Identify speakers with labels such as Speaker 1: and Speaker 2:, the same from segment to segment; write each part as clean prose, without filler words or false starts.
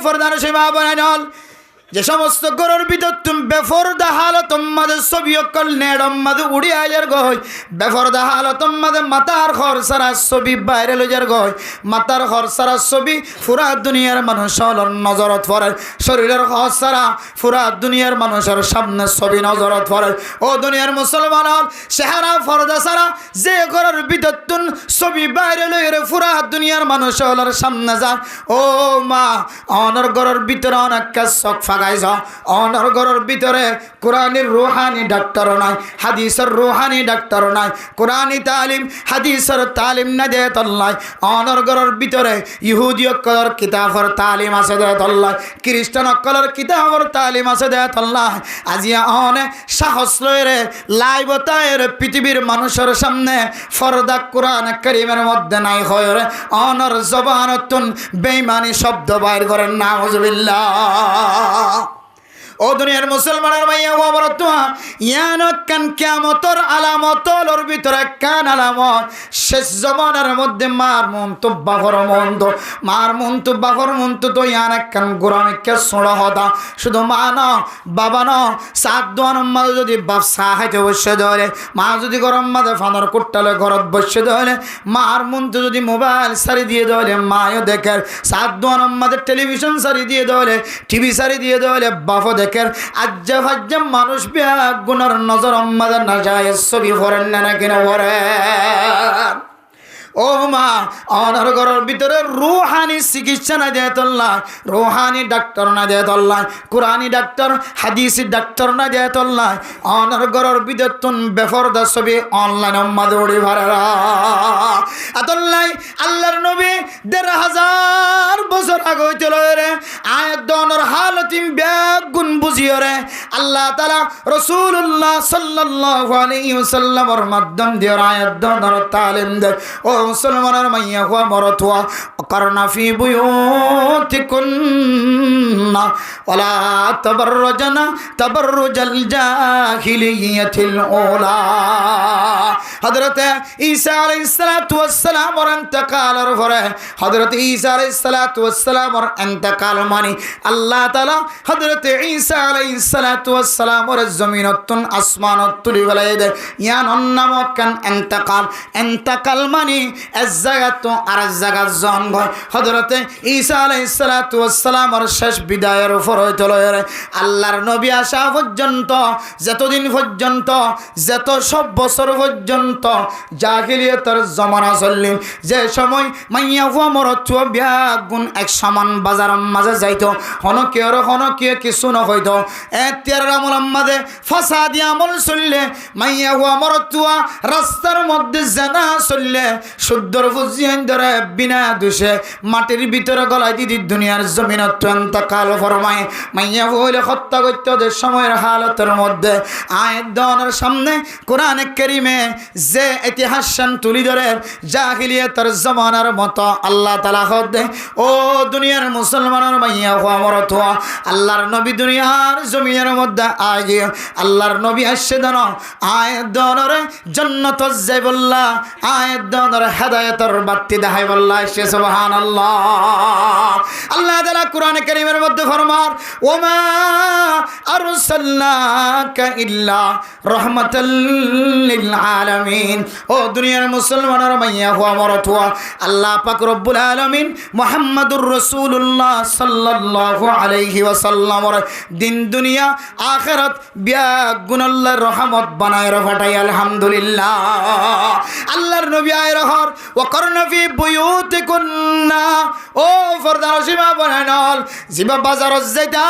Speaker 1: ফরদান সেবা বানাইল যে সমস্ত গরুর ভিতর তুমি বেফরদা হালত মাঝে ছবি অকল নেড়ম মাঝে উড়ি আইয়ার গই বেফরদা হালত মাঝে মাতার ঘর সারা ছবি বাইরে লইয়ার গই মাতার ঘর সারা ছবি পুরা দুনিয়ার মানুষের নজরত পড়ে শরীরের ঘর সারা পুরা দুনিয়ার মানুষের সামনে ছবি নজরত পড়ে ও দুনিয়ার মুসলমান চেহারা ফরদা সারা যে ঘরের ভিতর তুন ছবি বাইরে লইয়ার পুরা দুনিয়ার মানুষের সামনে যান ও মা অনর ঘরের ভিতরে অনেক চোখ অনর ঘরের ভিতরে কোরআনের রুহানি ডাক্তার নাই হাদিসের রুহানি ডাক্তার নাই কোরআনি তালিম হাদিসের তালিম না দে তল্লাই অনর ঘরের ভিতরে ইহুদি অকলের কিতাবের তালিম আছে দে তল্লাই খ্রিস্টান অকলের কিতাবের তালিম আছে দে তল্লাই আজিয়া অনে সাহস লয়ে লাইবতায়ের পৃথিবীর মানুষের সামনে ফরদা কোরআন কারীমের মধ্যে নাই হয় রে অনর জবানতুন বেঈমানি শব্দ বাইর করেন নাউজুবিল্লাহ ও দুনিয়ার মুসলমানের মাইয়া ও আমার তোয়া ইয়ান কান কিয়ামতের আলামতর ভিতরে কান আলামত শেষ জমানার মধ্যে মার মন তো বাঘর মন তো ইয়ান কান গোরামে কে সোড়া হদা শুধু মা না বাবা না সাত দোয়ান মা যদি বাপ সাহায্য বসে ধরে মা যদি গরম মাঝে ফানর কুট্টালে ঘরত বসে ধরে মার মন তো যদি মোবাইল সারি দিয়ে ধরে মায়ও দেখে সাত দোয়ান মাঝে টেলিভিশন সারি দিয়ে ধরে টিভি সারি দিয়ে ধরে বাপও দেখে আজ্জা ভাজ্জা মানুষ গুনার নজর আমাদের না যায় ছবি ভরেন না কিনা ভরেন ও মা অনার ঘরের ভিতরে রুহানি চিকিৎসা না দেয় তল্লা রুহানি ডাক্তার না দেয় তল্লা কোরআনি ডাক্তার হাদিসি ডাক্তার না দেয় তল্লা অনার ঘরের ভিতর তুন বেফরদা ছবি অনলাইন মাদুড়ি ভাড়া আতল্লাই আল্লাহর নবী ১৫০০ বছর আগে হইছিল রে আয়াত দনের হালতিম ব্যাগ গুণ বুঝিও রে আল্লাহ তাআলা রাসূলুল্লাহ সাল্লাল্লাহু আলাইহি ওয়াসাল্লামের মাধ্যম দিয়ে আয়াত দনের তালিম দেয় ও মুসলমানের মাইয়া হুয়া মরতুয়া করনা ফি বুয়ুতিকুন্না ওয়ালা তাবাররুজনা তাবাররুজাল জাহিলিয়াতিল উলা হযরত ঈসা আলাইহিস সালাতু ওয়াস সালাম এর ইন্তেকালের পরে হযরত ঈসা আলাইহিস সালাতু ওয়াস সালাম এর ইন্তেকাল মানে আল্লাহ তাআলা হযরত ঈসা আলাইহিস সালাতু ওয়াস সালাম এর জমিনতুন আসমানত তুলি বলাই দে ইয়ান নামক কান ইন্তেকাল মানে এক জায়গা তো আর এক জায়গা জন্ম হযরতে ঈসা আলাইহিস সালাতু ওয়াস সালামের শেষ বিদায়ের উপর হইছিল আল্লাহর নবী আসা পর্যন্ত যতদিন পর্যন্ত যত সব বছর পর্যন্ত জাহিলিয়াতের জমানা চলল যে সময় মাইয়া হুয়া মরতুয়া বিয়াগুন এক সমান বাজার মাঝে যাইতো হনকিয়ে কিছু না হইতো এতিয়ার আমল মাঝে ফাসাদি আমল চললে মাইয়া হুয়া মরতুয়া রাস্তার মধ্যে জানা চললে শুদ্ধর ফুজিয়ান ধরে বিনা দোষে মাটির ভিতরে গলায় দিদি দুনিয়ার জমিন অত্যন্ত কাল ফরমায় মাইয়া হইলে হত্যা করতে ওদের সময়ের হালতের মধ্যে আয়াত দনের সামনে কোরআনে কারীমে যে ইতিহাস তুলি ধরে জাহিলিয়াতের জমানার মতো আল্লাহ তাআলা হদে ও দুনিয়ার মুসলমানের মাইয়া হওয়া মরত আল্লাহর নবী দুনিয়ার জমিনের মধ্যে আগে আল্লাহর নবী আসছে জানো আয়াত দনের জান্নাত যাইবল্লাহ আয়াত দনের হেদায়েতের বাতি দেখাই বল্লাহ সে সুবহানাল্লাহ আল্লাহ তাআলা কোরআনে কারীমের মধ্যে ফরমান ওমা আরসালনাকা ইল্লা রাহমাতাল লিল আলামিন ও দুনিয়ার মুসলমানের মাইয়া হুয়া মরতুয়া আল্লাহ পাক রব্বুল আলামিন মুহাম্মাদুর রাসূলুল্লাহ সাল্লাল্লাহু আলাইহি ওয়াসাল্লাম দিন দুনিয়া আখিরাত বিয়া গুনাল্লাহর রহমত বানায় ফাটাই আলহামদুলিল্লাহ আল্লাহর নবী আয় রহর ওয়াকরনা ফি বুয়ুতিকুন্না ও ফরদার সীমা বানানল জিবা বাজারত যাইতা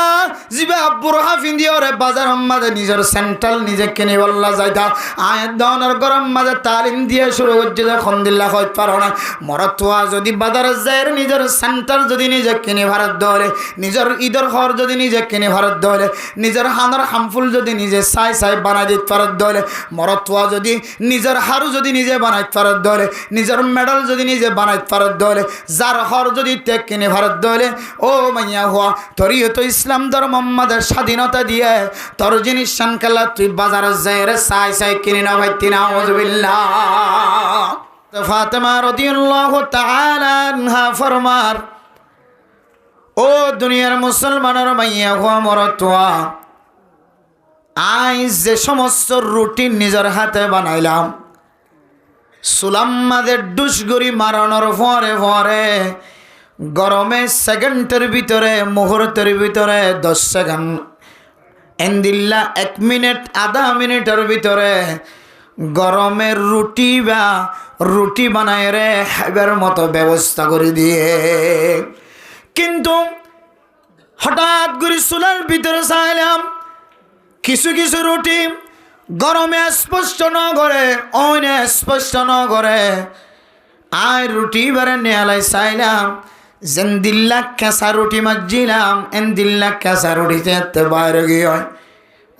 Speaker 1: জিবা বুরহা ফিন্দিওরে বাজার মাঝে নিজের সেন্ট্রাল নিজে কিনে বল্লা যাইতা আয়াত দনের গরম মাঝে তালিম দিয়ে শুরু করছে যখন দিল্লা হই পারো না মরতুয়া যদি বাজারে যায় নিজের সেন্টার যদি নিজে কিনে ভারত দলে নিজের ঈদের ঘর যদি নিজে কিনে ভারত দলে নিজের হানার হামফুল যদি নিজে সাই বানাই দিতে ভারত দলে মরতুয়া যদি নিজের হারু যদি নিজে বানাই ভারত দলে নিজের মেডেল যদি নিজে বানাই ভারত দলে যার ঘর যদি ত্যাগ কিনে ভারত দলে ও মাইয়া হওয়া তোরই তো ইসলাম ধর্ম আমাদের স্বাধীনতা দিয়ে তোর জিনিস শানকালা তুই বাজারে যায় রে সাই কিনে না ভাই তিনা আউযুবিল্লাহ ফাতেমা রাদিয়াল্লাহু তাআলা আনহা ফরমার ও ও দুনিয়ার মুসলমানের মাইয়া হওয়া মরতুয়া, আজ যে সমস্ত রুটিন নিজের হাতে বানাইলাম, সুলাম মাঝে ডুসগুড়ি মারানোর পরে পরে গরমে সেকেন্ডের ভিতরে, মুহূর্তের ভিতরে 10 সেকেন্ড, এন্দিল্লা 1 মিনিট, আধা মিনিটের ভিতরে গরমের রুটি বানায় রে খাইবার মতো ব্যবস্থা করে দিয়ে। কিন্তু হঠাৎ করে চুলার ভিতরে চাইলাম, কিছু কিছু রুটি গরমে স্পষ্ট ন করে, অইনে স্পষ্ট ন করে, আর রুটি বারে নেয়ালাই চাইলাম, যেন দিল্লা কেঁচা রুটি মাজিলাম, এন দিল্লা কেঁচা রুটিতে এতে বাইরে গিয়ে।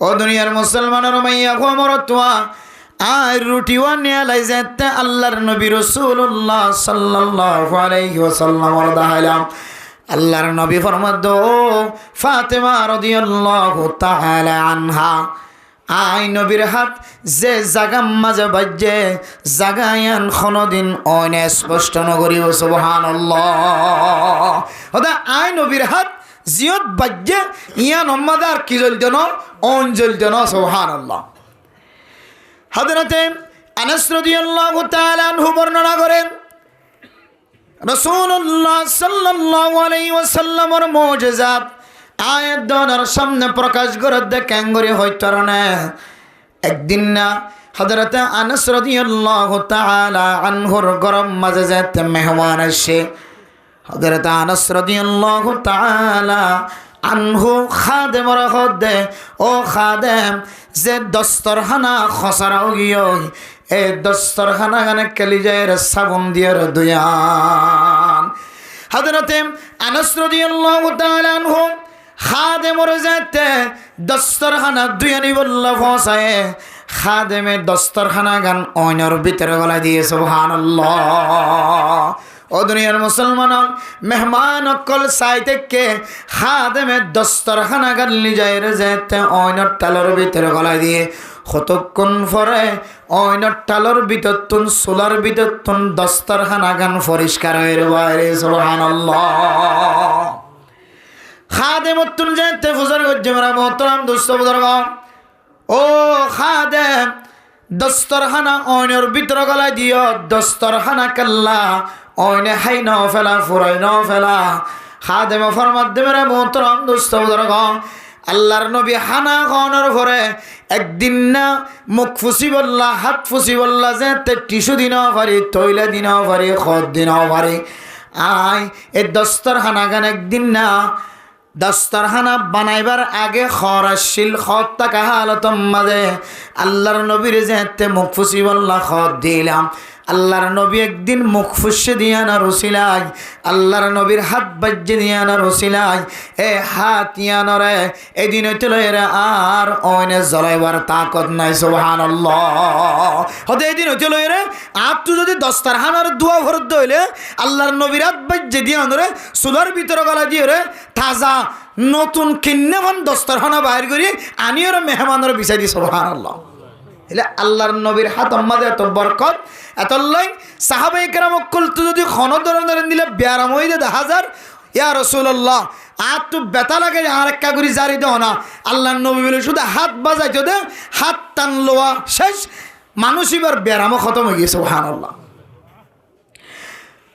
Speaker 1: ও দুনিয়ার মুসলমানের মাইয়া মরতুয়া, আর রুটিও নেয়ালাই যেতে আল্লাহর নবী রাসূলুল্লাহ সাল্লাল্লাহু আলাইহি ওয়াসাল্লাম দেখাইলাম। আল্লাহর নবী ফরমাদ, ফাতেমা রাদিয়াল্লাহু তাআলা আনহা, আই নবীর হাত যে জাগাম মাঝে বাজে জাগায়ান কোনদিন অনে স্পষ্ট নগরী। সুবহানাল্লাহ। ওদা আই নবীর হাত জিয়ত বাজে ইয়ান সম্মাদার কি জ্বলতে ন, অন জ্বলতে ন। সুবহানাল্লাহ। হযরতে আনাস রাদিয়াল্লাহু তাআলা আনহু বর্ণনা করেন, রাসূলুল্লাহ সাল্লাল্লাহু আলাইহি ওয়াসাল্লামের মুজিজাত আয়াত দনার সামনে প্রকাশ করে দেখেন গরি হইতো না। একদিন না হযরতে আনাস রাদিয়াল্লাহু তাআলা আনহুর গরম মাঝে যেতে মেহমান আসে। হযরতে আনাস রাদিয়াল্লাহু তাআলা আনহু খাদেমর হদে, ও খাদেম যে দস্তরখানা খসরাও গিয়ে এই দস্তরখানা গানে কলিজায়ের সাবুন দিয়ে দুয়ান। হযরতে আনাস রাদিয়াল্লাহু তাআলা আনহু খাদেমর যেতে দস্তরখানা দুয়ানি বললা ফসায়ে, খাদেমে দস্তরখানা গান অইনর ভিতরে গলা দিয়ে। সুবহানাল্লাহ। ও দুনিয়ার মুসলমান মেহমান অকল সাইতে খাদেমে দস্তরখানা গান লিজায়ের যেতে অইনর টালর ভিতরে গলা দিয়ে। কতক্ষণ পরে অইনর টালর ভিতর তুন সোলার ভিতর তুন দস্তরখানা গান পরিষ্কার হয়ে বাইরে। সুবহানাল্লাহ। খাদেমতুন যেতে ফুজার গজ্জে মেরা মোহতরাম দুস্থ বুজুর্গ, ও খাদেম দস্তরখানা অইনের ভিতরে গলায় দিও, দস্তরখানা কাল্লা অইনে হাই ন ফেলা, ফুরাই ন ফেলা। খাদেম ফরমাত দে মেরা মোহতরাম দুস্থ বুজুর্গ, আল্লাহর নবী হানা খাওয়ানোর পরে একদিন না মুখ ফুসি বললা, হাত ফুসি বললা, যেতে টিস্যু দিনাও পারি, তৈলা দিনাও পারি, খদ দিনাও পারি। আয় এই দস্তরখানা গান একদিন না দস্তরখানা বানাইবার আগে খর আসছিল, খত টাকা হালতম মাঝে আল্লাহর নবীর যেতে মুখ ফুসি বললা, খত দিলাম। আল্লাহর নবী একদিন মুখ ফুসে দিয়া না রসিলাই, আল্লাহর নবীর হাত বাজ্যে দিয়া না রসিলাই, এ হাত ইয়ানরে এদিন হইতে আর অইনে জ্বলাইবার তাকত নাই। সুবহানাল্লাহ। হতে এদিন হইতে লইরে আর তুই যদি দস্তরখানার দোয়া ভরত হইলে আল্লাহর নবীর হাত বাজ্যে দিয়া নরে চুলার ভিতরে গলা দিয়ে রে তাজা নতুন কিন্নেখন দস্তরখানা বাইর করি আনি ওরা মেহমানের বিচাই দি। সুবহানাল্লাহ। এলে আল্লাহর নবীর হাত আমাদের এত বরকত, এত লাই সাহাবায়ে কেরাম অকল তো যদি খন ধরনের দিলে ব্যারাম হয়ে যায় 1000। ইয়া রাসূলুল্লাহ, আর তো ব্যথা লাগে আর একটা করে জারি দেও না। আল্লাহর নবী বলে শুধু হাত বাজাইতে দে, হাত টান লোয়া শেষ, মানুষ এবার ব্যারামও খতম হয়ে গেছে। সুবহানাল্লাহ।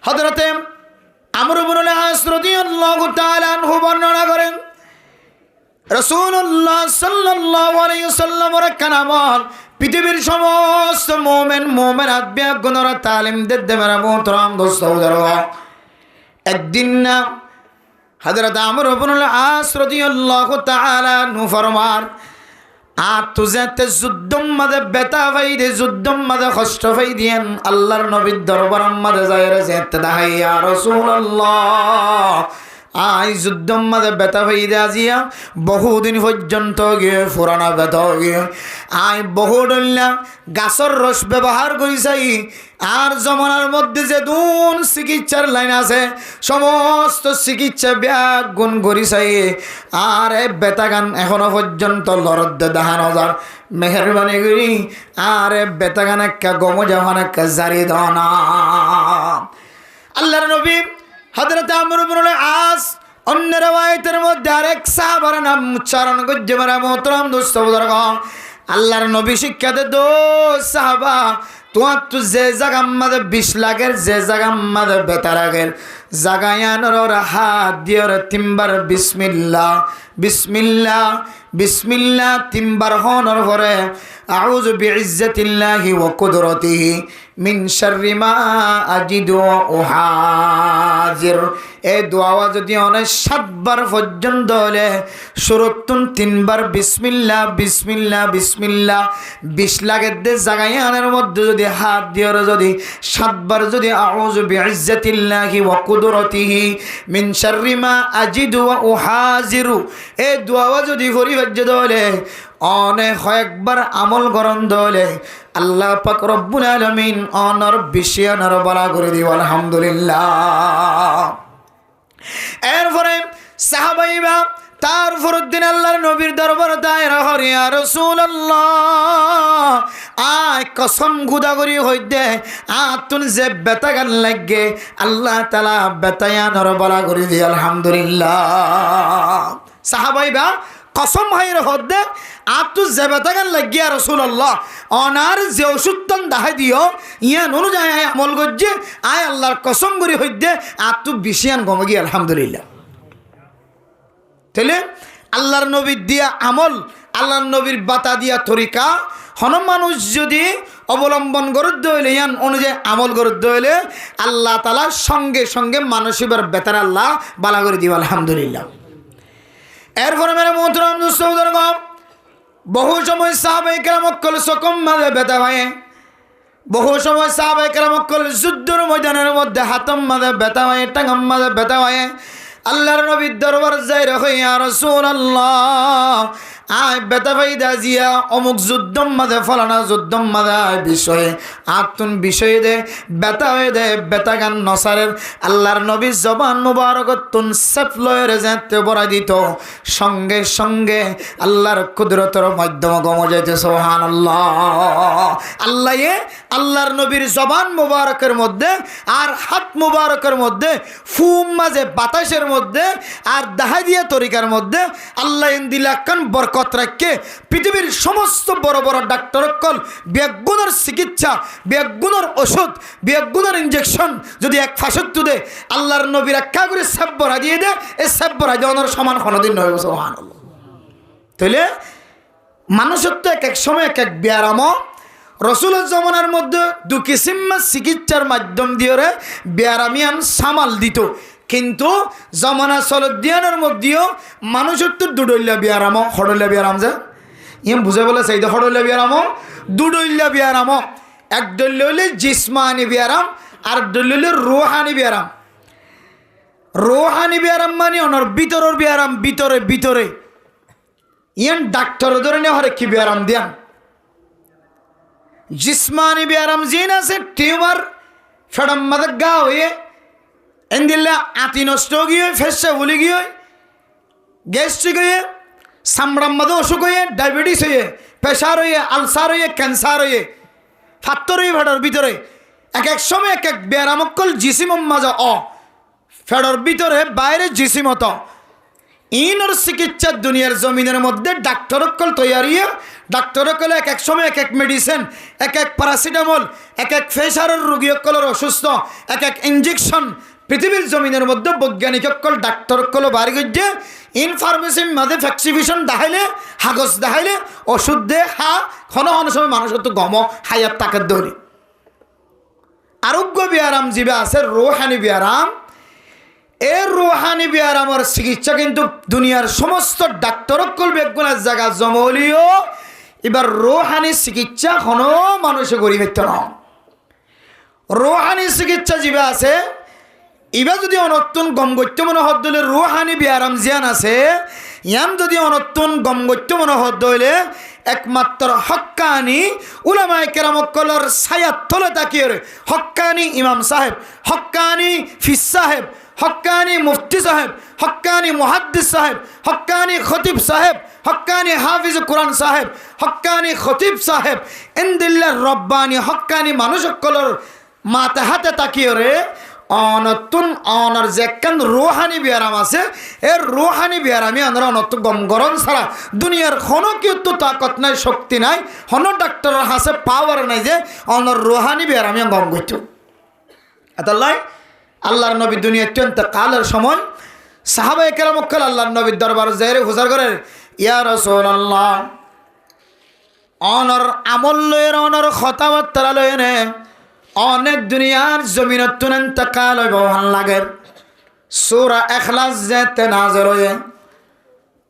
Speaker 1: হযরতে আমর ইবনে আস রাদিয়াল্লাহু তাআলা আনহু বর্ণনা করেন, রাসূলুল্লাহ সাল্লাল্লাহু আলাইহি ওয়াসাল্লামের কানামল পৃথিবীর সমস্ত মুমিনাত বিয়াগুনরা তালিম দিতে মেরা মোহতরম দোস্ত বুজুর্গ। একদিন না হযরত আমর ইবনে আস রাদিয়াল্লাহু তাআলা আনহু ফরমান, আর তুজাতে যুদ্ধম মাঝে বেতা ভাই দে, যুদ্ধম মাঝে কষ্ট ভাই দিয়েন আল্লাহর নবীর দরবার মাঝে যায় রে যেতে দাহাই। ইয়া রাসূলুল্লাহ, আই যুদ্ধম মাঝে বেতা ভাই দে আজিয়া বহুদিন পর্যন্ত গিয়ে পুরানা বেতা গিয়ে আই বহু ডল্লা গাছর রস ব্যবহার করি চাই। আর জমানার মধ্যে যে দুন চিকিৎসার লাইন আছে সমস্ত চিকিৎসা ব্যাগ গুণ করি চাই। আর এ বেতা গান এখনো পর্যন্ত লরদ দেখানো যার মেহরবানি করি, আর এ বেতা গান একটা গম জামান একটা জারি দানা। আল্লাহর নবী হযরত আমর ইবনে আস অন্য রওয়ায়াতের মধ্যে আরেক সাহাবার নাম উচ্চারণ করছে মারা মোহতরম দোস্ত বুজুর্গ আল্লাহর নবী শিক্ষা দে দো সাহাবা তোমার তো যে জায়গা আমাদের 20 লাখের যে জায়গা আমাদের বেতারাগের জাগায়ানোর হাত দিয়ে তিনবার বিসমিল্লাহ বিসমিল্লাহ বিসমিল্লাহ তিনবার হনর পরে আউযু বিইজ্জাতিল্লাহি ওয়া কুদরতিহি মিন শাররি মা আজিদু ওয়া উহাজির এই দোয়া যদি অনেক 7 বার পর্যন্ত হলে শুরুতুন 3 বার বিসমিল্লাহ বিসমিল্লাহ বিসমিল্লাহ 20 লাখের দে জাগায়ানের মধ্যে যদি হাত দিয়ে যদি 7 বার যদি আউযু বিইজ্জাতিল্লাহি ওয়া কুদরতিহি মিন শাররি মা আজিদু ওয়া উহাজিরু এই দোয়া যদি পরিবার্য দলে অনেক কয়েকবার আমল করন দলে আল্লাহ পাক রব্বুল আলামিন অনর বিশিয়ানর বলা করে দিব আলহামদুলিল্লাহ। এরপরে সাহাবাইবা তারপর দিন আল্লাহর নবীর দরবার দায়রা হরি ইয়া রাসূলুল্লাহ আয় কসম খুদা করি হইতে আতুন যে বেতা গান লাগে আল্লাহ তাআলা বেতায়ানর বলা করে দি আলহামদুলিল্লাহ। সাহাবাইবা কসম হাইর হদ্দে আতু যে বেতা গান লাগিয়া রাসূলুল্লাহ অনার যে ওষুধন দাহাই দিও ইয়ান অনুযায়ী আমল করছে আয় আল্লাহর কসম করি হইতে আতু বিশিয়ান গমগি আলহামদুলিল্লাহ। তাহলে আল্লাহর নবীর দিয়া আমল আল্লাহর নবীর বাতা দিয়া তরিকা হন মানুষ যদি অবলম্বন করতে হইলে ইয়ান অনুযায়ী আমল করতে হইলে আল্লাহ তাআলা সঙ্গে সঙ্গে মানসিকের বেতার আল্লাহ বালা করে দিব আলহামদুলিল্লাহ। এরপরে মেরে মোহতরম দোস্তবুজুর্গ বহু সময় সাহাবায়ে কেরামকল সকম মাঝে ব্যথা হয় বহু সময় সাহাবায়ে কেরামকল যুদ্ধের ময়দানের মধ্যে হাতম মাঝে ব্যথা হয় টাঙ্গাম মাঝে ব্যথা হয় আল্লাহর নবীর দরবার যাই রেখে ইয়া রাসূলুল্লাহ আয় বেতা ফাইদা জিয়া অমুক যুদ্ধম মাঝে ফলানা যুদ্ধম মাঝে বিষয়ে আতুন বিষয়ে দে বেতা হয়ে দে বেতা গান নসারের আল্লাহর নবীর জবান মুবারকত তুন সেফ লয়ের যেতে বড়া দিত সঙ্গে সঙ্গে আল্লাহর কুদরতের মাধ্যম গম যাইতে সুবহানাল্লাহ। আল্লাহ আল্লাহর নবীর জবান মুবারকের মধ্যে আর হাত মুবারকের মধ্যে ফুম মাঝে বাতাসের মধ্যে আর দাহাদিয়া তরিকার মধ্যে আল্লাহ ইন্দিলাকান বরকত রাখে পৃথিবীর সমস্ত বড় বড় ডাক্তারকল বেগুনের চিকিৎসা বেগুনের ওষুধ বেগুনের ইঞ্জেকশন যদি এক ফাঁসত দে আল্লাহর নবী রক্ষা করে সাব্বরা দিয়ে দে এই সাব্বরা দেওয়ানোর সমান কোনোদিন নয় সুবহানাল্লাহ। তাহলে মানুষের তো এক এক সময় এক এক ব্যারাম রসুলের জমানার মধ্যে দু কিসিম চিকিৎসার মাধ্যম দিয়ে ব্যারামিয়ান সামাল দিত কিন্তু জমানা সলদিয়ানের মধ্যেও মানুষের তো দুডইল্লা বিয়ারাম হড়ইল্লা বিয়ারাম যে ইয়ে বুঝে বলে সেই তো হড়ইল্লা বিয়ারাম দুডইল্লা বিয়ারাম এক দল্য হইলে জিসমানি বিয়ারাম আর দল্য হইলে রুহানি বিয়ারাম। রুহানি বিয়ারাম মানে অনর ভিতরের বিয়ারাম ভিতরে ভিতরে ইয়ান ডাক্তার ধরে নেওয়া হরে কি বিয়ারাম দিয়ান জিসমানি বিয়ারাম জিন আছে টিউমার ফেডাম মাদের গা হয়ে এন্দিল্লা আতি নষ্ট গিয়ে ফেসে ভুলে গিয়ে গ্যাস্ট্রিক হয়ে চামড়ার মধ্যে অসুখ হয়ে ডায়াবেটিস হয়ে প্রেশার হয়ে আলসার হয়ে ক্যান্সার হয়ে ফাত্তর হয়ে ফেডার ভিতরে এক এক সময় এক এক ব্যারামকল জিসিম মাজা ফেডার ভিতরে বাইরে জিসিমত ইনর চিকিৎসার দুনিয়ার জমিনের মধ্যে ডাক্তারকল তৈয়ারিয়ে ডাক্তারকল এক এক সময় এক এক মেডিসিন এক এক প্যারাসিটামল এক এক প্রেশারের রোগীকলের অসুস্থ এক এক ইঞ্জেকশন পৃথিবীর জমিনের মধ্যে বৈজ্ঞানিককল ডাক্তারকল বাড়ি গিয়ে ইনফরমেশন মাঝে ভ্যাকসিনেশন দেখাইলে হাগজ দেখাইলে ওষুধ দে হা ক্ষণ ক্ষণ সময় মানুষের তো গম হায়াত তাকে ধরি আরোগ্য ব্যায়াম জীবে আছে রোহানি ব্যায়াম এর রোহানি ব্যায়ামের চিকিৎসা কিন্তু দুনিয়ার সমস্ত ডাক্তারকল বেগুনের জায়গা জমলিও এবার রোহানি চিকিৎসা কোনো মানুষে করি পেত না। রোহানি চিকিৎসা জীবে আছে এবার যদি অনতুন গমগত্য মনোহর দলে রুহানি ব্যায়াম জিয়ান আছে ইয়াম যদি অনতুন গমগত্য মনোহর দলে একমাত্র হক্কানি উলামায়ে কেরামকলর ছায়াত তলে তাকিয়ে হক্কানি ইমাম সাহেব হক্কানি ফিস সাহেব হক্কানি মুফতি সাহেব হক্কানি মুহাদ্দিস সাহেব হক্কানি খতিব সাহেব হক্কানি হাফিজ কুরআন সাহেব হক্কানি খতিব সাহেব ইনদিল্লাহ রব্বানি হক্কানি মানুষ সকলর মাথা হাতে তাকিয়ে অনতুন অনর যে একখান রুহানি ব্যায়াম আছে এর রুহানি ব্যায়ামে আমরা অনত গম গরম ছাড়া দুনিয়ার কোনো কিন্তু তাকত নাই, শক্তি নাই, কোনো ডাক্তারের হাসে পাওয়ার নাই যে অনর রুহানি ব্যায়ামে গম করত। এতাল্লাই আল্লাহর নবী দুনিয়া অত্যন্ত কালের সময় সাহাবায়ে কেরাম আল্লাহর নবীর দরবার যাইরে হুজার করেন, ইয়া রাসূলুল্লাহ অনর আমল লয়ের অনর কথাবার্তা লয়ে নে অনেক দুনিয়ার জমিনত তুনেন তাকাল ভাল লাগে। সূরা ইখলাস যেতে নাযিল হয়ে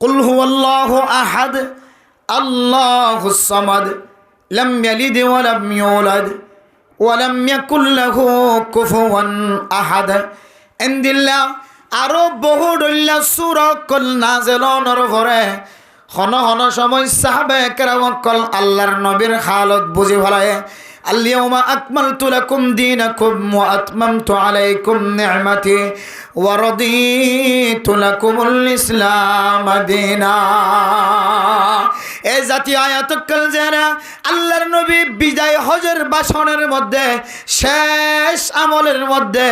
Speaker 1: কুল হুয়াল্লাহু আহাদ আল্লাহুস সামাদ লাম ইয়ালিদ ওয়া লাম ইউলাদ ওয়া লাম ইয়াকুল লাহু কুফুয়ান আহাদ ইনদিল্লাহ আরো বহু দল্লা সূরা কল নাযিল হওয়ার পরে হন হন সময় সাহাবায়ে কেরাম আল্লাহর নবীর হালত বুঝি ফেলায় আল-ইয়াওমা আকমালতু লাকুম দীনাকুম ওয়া আতমামতু আলাইকুম নি'মাতি ওয়া রাদিতু লাকুমুল ইসলাম দীনা। এই জাতীয় আয়াত কাল যারা আল্লাহর নবী বিদায় হজের ভাষণের মধ্যে শেষ আমলের মধ্যে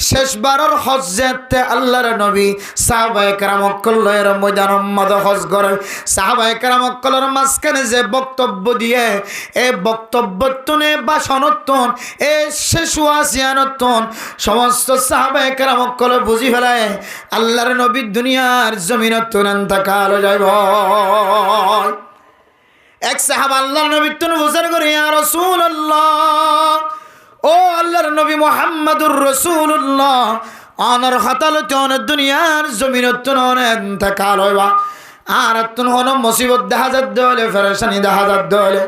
Speaker 1: শেষবারের হজ্জেতে আল্লাহর নবী সাহাবায়ে কেরাম কল্লের ময়দান মদ হজ করে সাহাবায়ে কেরাম কল্লের মাঝখানে যে বক্তব্য দিয়ে এই বক্তব্য তুনে ভাষণতন এ শেষ ওয়াসিয়ানতন সমস্ত সাহাবায়ে কেরাম কল্লে বুঝি ফেলায় আল্লাহর নবী দুনিয়ার জমিনত অন্তকাল যাইব। এক সাহাবা আল্লাহর নবী তুন বুঝার করে, ইয়া রাসূলুল্লাহ ও আল্লাহর নবী মুহাম্মদুর রাসূলুল্লাহ আনার হাতালতে অনেক দুনিয়ার জমিনত অন্তকাল হইবা আর তুন হন মুসিবত দেখা যাত দলে ফেরেশানি দেখা যাত দলে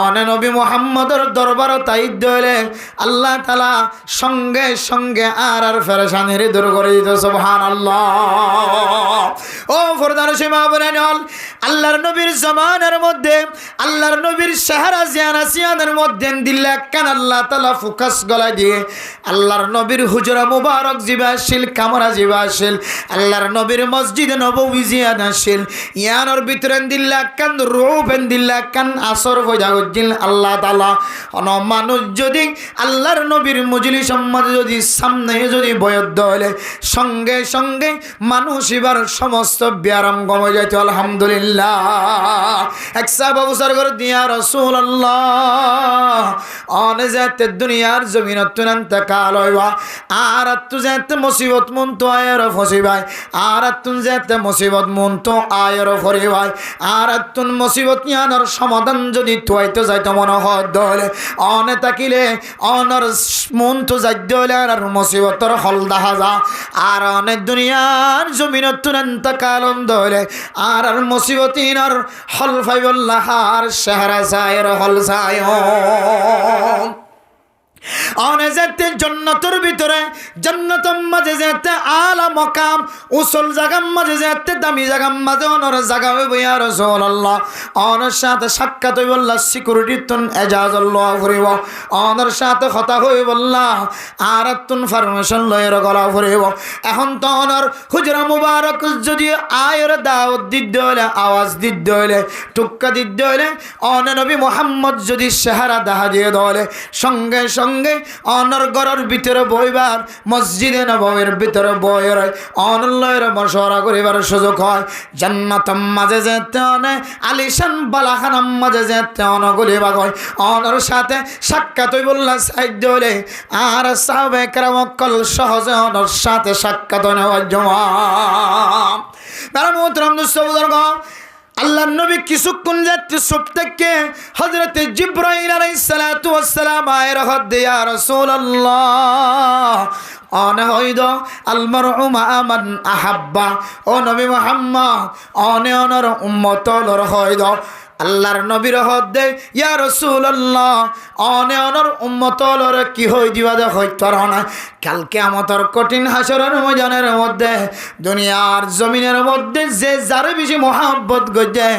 Speaker 1: অনে নবী মুহাম্মদের দরবার তাইদ দলে আল্লাহ তাআলা সঙ্গে সঙ্গে আর ফেরেশানির দূর করে দিত। সুবহানাল্লাহ। ও ফরদান সীমা বলেন আল্লাহর নবীর জামানার মধ্যে আল্লাহর নবীর চেহারা জিয়ানাসিয়ানের মধ্যে দিল্লা কান আল্লাহ তাআলা ফোকাস গলা দিয়ে আল্লাহর নবীর হুজরা মুবারক জিবাশিল কামরা জিবাশিল আল্লাহর নবীর মসজিদ নববী জিয়ানাশিল ইয়ানোর ভিতরে দিল্লা কান রূপেন দিল্লা কান আসর হইয়া জিল আল্লাহ তাআলা অন মানুষ যদি আল্লাহর নবীর মজলিস সম্মত যদি সামনে যদি বয়দ হলে সঙ্গে সঙ্গে মানুষ এবার সমস্ত ব্যারাম কমে যাইত। আলহামদুলিল্লাহ। এক সাহাবা বুঝার করে দিয়া রাসূলুল্লাহ অনে যেতে দুনিয়ার জমিনত অন্তকাল হইবা আর তু যেতে মুসিবত মন তো আয়ের ফসিবাই আর তুন যেতে মুসিবত মন তো আয়ের ফরিবাই আর তুন মুসিবত ইয়ানোর সমাধান যদি তুই তো যাইতো মনে হয় দলে অনে তাকিলে অনর মন তো যাইতে হলে আর মুসিবতর হল দেখা যা আর অনেক দুনিয়ার জমিনত অন্তকাল দলে আর মুসিবতিনার হল ফাইবুল্লাহ আর চেহারা চায়ের হল চায় অনে যেতে জান্নাতের ভিতরে জান্নাতের মাঝে যেতে আলা মকাম উসল জায়গার মাঝে যেতে দামি জায়গার মাঝে অনর জায়গা হইব। ইয়া রাসূলুল্লাহ অনর সাথে সাক্ষাৎ হইব আল্লাহ সিকিউরিটি তুন এজাজুল্লাহ করিব অনর সাথে কথা হইব আল্লাহ আর তুন পারমিশন লয়ের গলা করিব। এখন তো অনর হুজরা মুবারক যদি আয়ের দাওয়াত দিতে হলে আওয়াজ দিতে হলে টুক্কা দিতে হলে অনে নবী মুহাম্মদ যদি চেহারা দেখা দিয়ে দলে সঙ্গে সঙ্গে অনর ঘরের ভিতরে বইবার মসজিদে নববীর ভিতরে বইয়ের অনল্লয়ের মশওয়ারা করিবার সুযোগ হয়। জান্নাতের মাঝে যেতে অনে আলিশান বালাখানার মাঝে যেতে অনগুলি বাগয় অনর সাথে সাক্ষাৎ হই বললা সাহায্য হলে আর সাহাবায়ে কেরাম সহজে অনর সাথে সাক্ষাৎ নেওয়ার জমা তারা মোহতরম দুঃসবুদর্গ আল্লাহর নবী কিছুক্ষণ যাচ্ছে সব থেকে হযরতে জিবরাইল আলাইহিস সালাতু ওয়াস সালাম আয়ের হদ ইয়া রাসূলুল্লাহ অনে হইদ আল মারউ মা মান আহাব্বা ও নবী মুহাম্মদ অনে অনর উম্মতর হইদ আল্লাহর নবীর হদে ইয়া রাসূলুল্লাহ অনে অনর উম্মতর কি হই দিবা দে হইতর না কাল কিয়ামতের কঠিন হাসরের ময়দানের মধ্যে দুনিয়ার জমিনের মধ্যে যে যারে বেশি মহব্বত গজে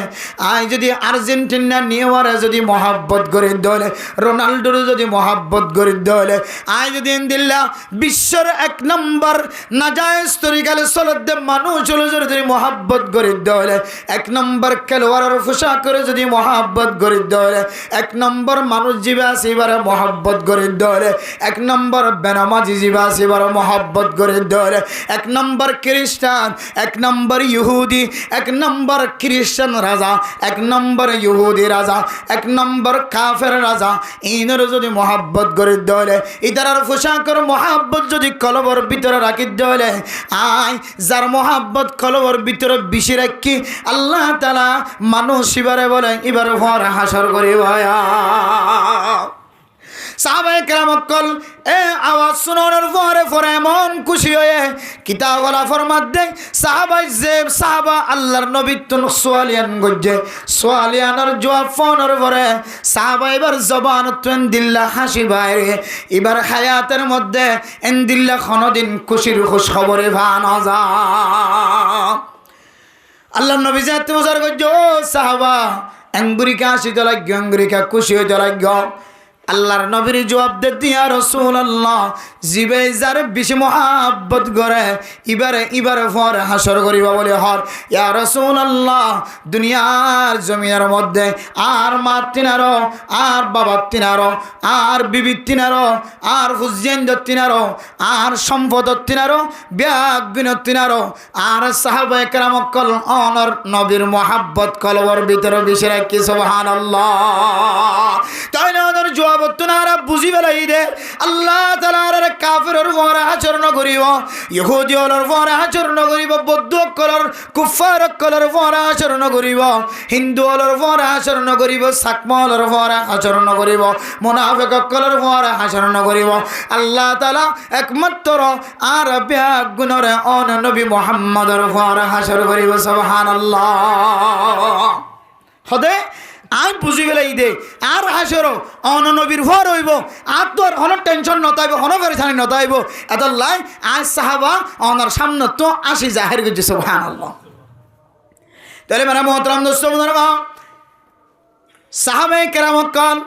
Speaker 1: আই যদি আর্জেন্টিনা নিয়েওয়ারে যদি মহব্বত করে দলে রোনাল্ডোর যদি মহব্বত করে দলে আই যদি ইনদিল্লাহ বিশ্বের এক নম্বর নাজায়েজ তরিকালে চলতে মানুষ যদি মহব্বত করে দলে এক নম্বর খেলোয়াড়ের পোশাক করে যদি মহাব্বত গড়ি ধরে, 1 নম্বর মানুষ জীবে আছে এবারে মহাব্বত গড়ি ধরে, 1 নম্বর বেনামাজি জীবে আছে এবারে মহাব্বত গড়ি ধরে, 1 নম্বর খ্রিস্টান, 1 নম্বর ইহুদি, 1 নম্বর খ্রিস্টান রাজা, 1 নম্বর ইহুদি রাজা, 1 নম্বর কাফের রাজা, ইনের যদি মহাব্বত গড়ি ধরে, ইদারার পোশাকের মহাব্বত যদি কলবর ভিতরে রাখি ধরে, আয় যার মহাব্বত কলবর ভিতরে বেশি রাখি আল্লাহ তাআলা মানুষ এবারে বলে এবার ভর হাসর করি ভাইয়া। সাহাবায়ে কেরাম কল এ আওয়াজ শোনানোর পরে এমন খুশি হয়ে কিতাবওয়ালা ফরমাত দেয় সাহাবা আল্লাহর নবী তুন সোয়ালিয়ান গজ্জে সোয়ালিয়ানোর জবাব ফোনের পরে সাহাবা এবার জবান তুন দিল্লা হাসি বাইরে এবার হায়াতের মধ্যে এন দিল্লা কোনদিন খুশির খুশ খবরে ভানা যা আল্লাহর নবী যেতে বছর গজ্জে ও সাহাবা আঙ্গুরিকা হাসিতে লাগবে আঙ্গুরিকা খুশি হইতে লাগবে আল্লাহর নবীর জবাব দে দিয়া রাসূলুল্লাহ জিবে যার বেশি মহাব্বত করে এবারে ফর হাসর করিব বলে হর ইয়া রাসূলুল্লাহ দুনিয়ার জমিনের মধ্যে আর মা তিনারো আর বাবা তিনারো আর বিবি তিনারো আর হুজেন তিনারো আর সম্পদ তিনারো ব্যাগুন তিনারো আর সাহাবায়ে কেরাম কল অনর নবীর মহাব্বত কলবর ভিতরে বেশি রাখি সুবহানাল্লাহ তাই না ওদের জবাব তোনারা বুঝি বেলাই দে আল্লাহ তাআলার কাফিরের উপরে আচরণ করিব ইহুদিদের উপরে আচরণ করিব বৌদ্ধ কলর কুফার কলর উপরে আচরণ করিব হিন্দুদের উপরে আচরণ করিব সাকমলের উপরে আচরণ করিব মুনাফিক কলর উপরে আচরণ করিব আল্লাহ তাআলা একমাত্র আর ব্যাগুণের অন নবী মুহাম্মদের উপরে হাসর করিব সুবহানাল্লাহ হদে আই বুঝি গেলাই দে আর হাসরো অননবীর ভর হইব আর তোর হন টেনশন নতাইব হন পরেশানি নতাইব এত লাই আজ সাহাবা অনার সামনে তো আসি জাহির করছে সুবহানাল্লাহ তাহলে মানে মোহতরম দোস্ত বন্ধুরা সাহাবায়ে কেরাম কল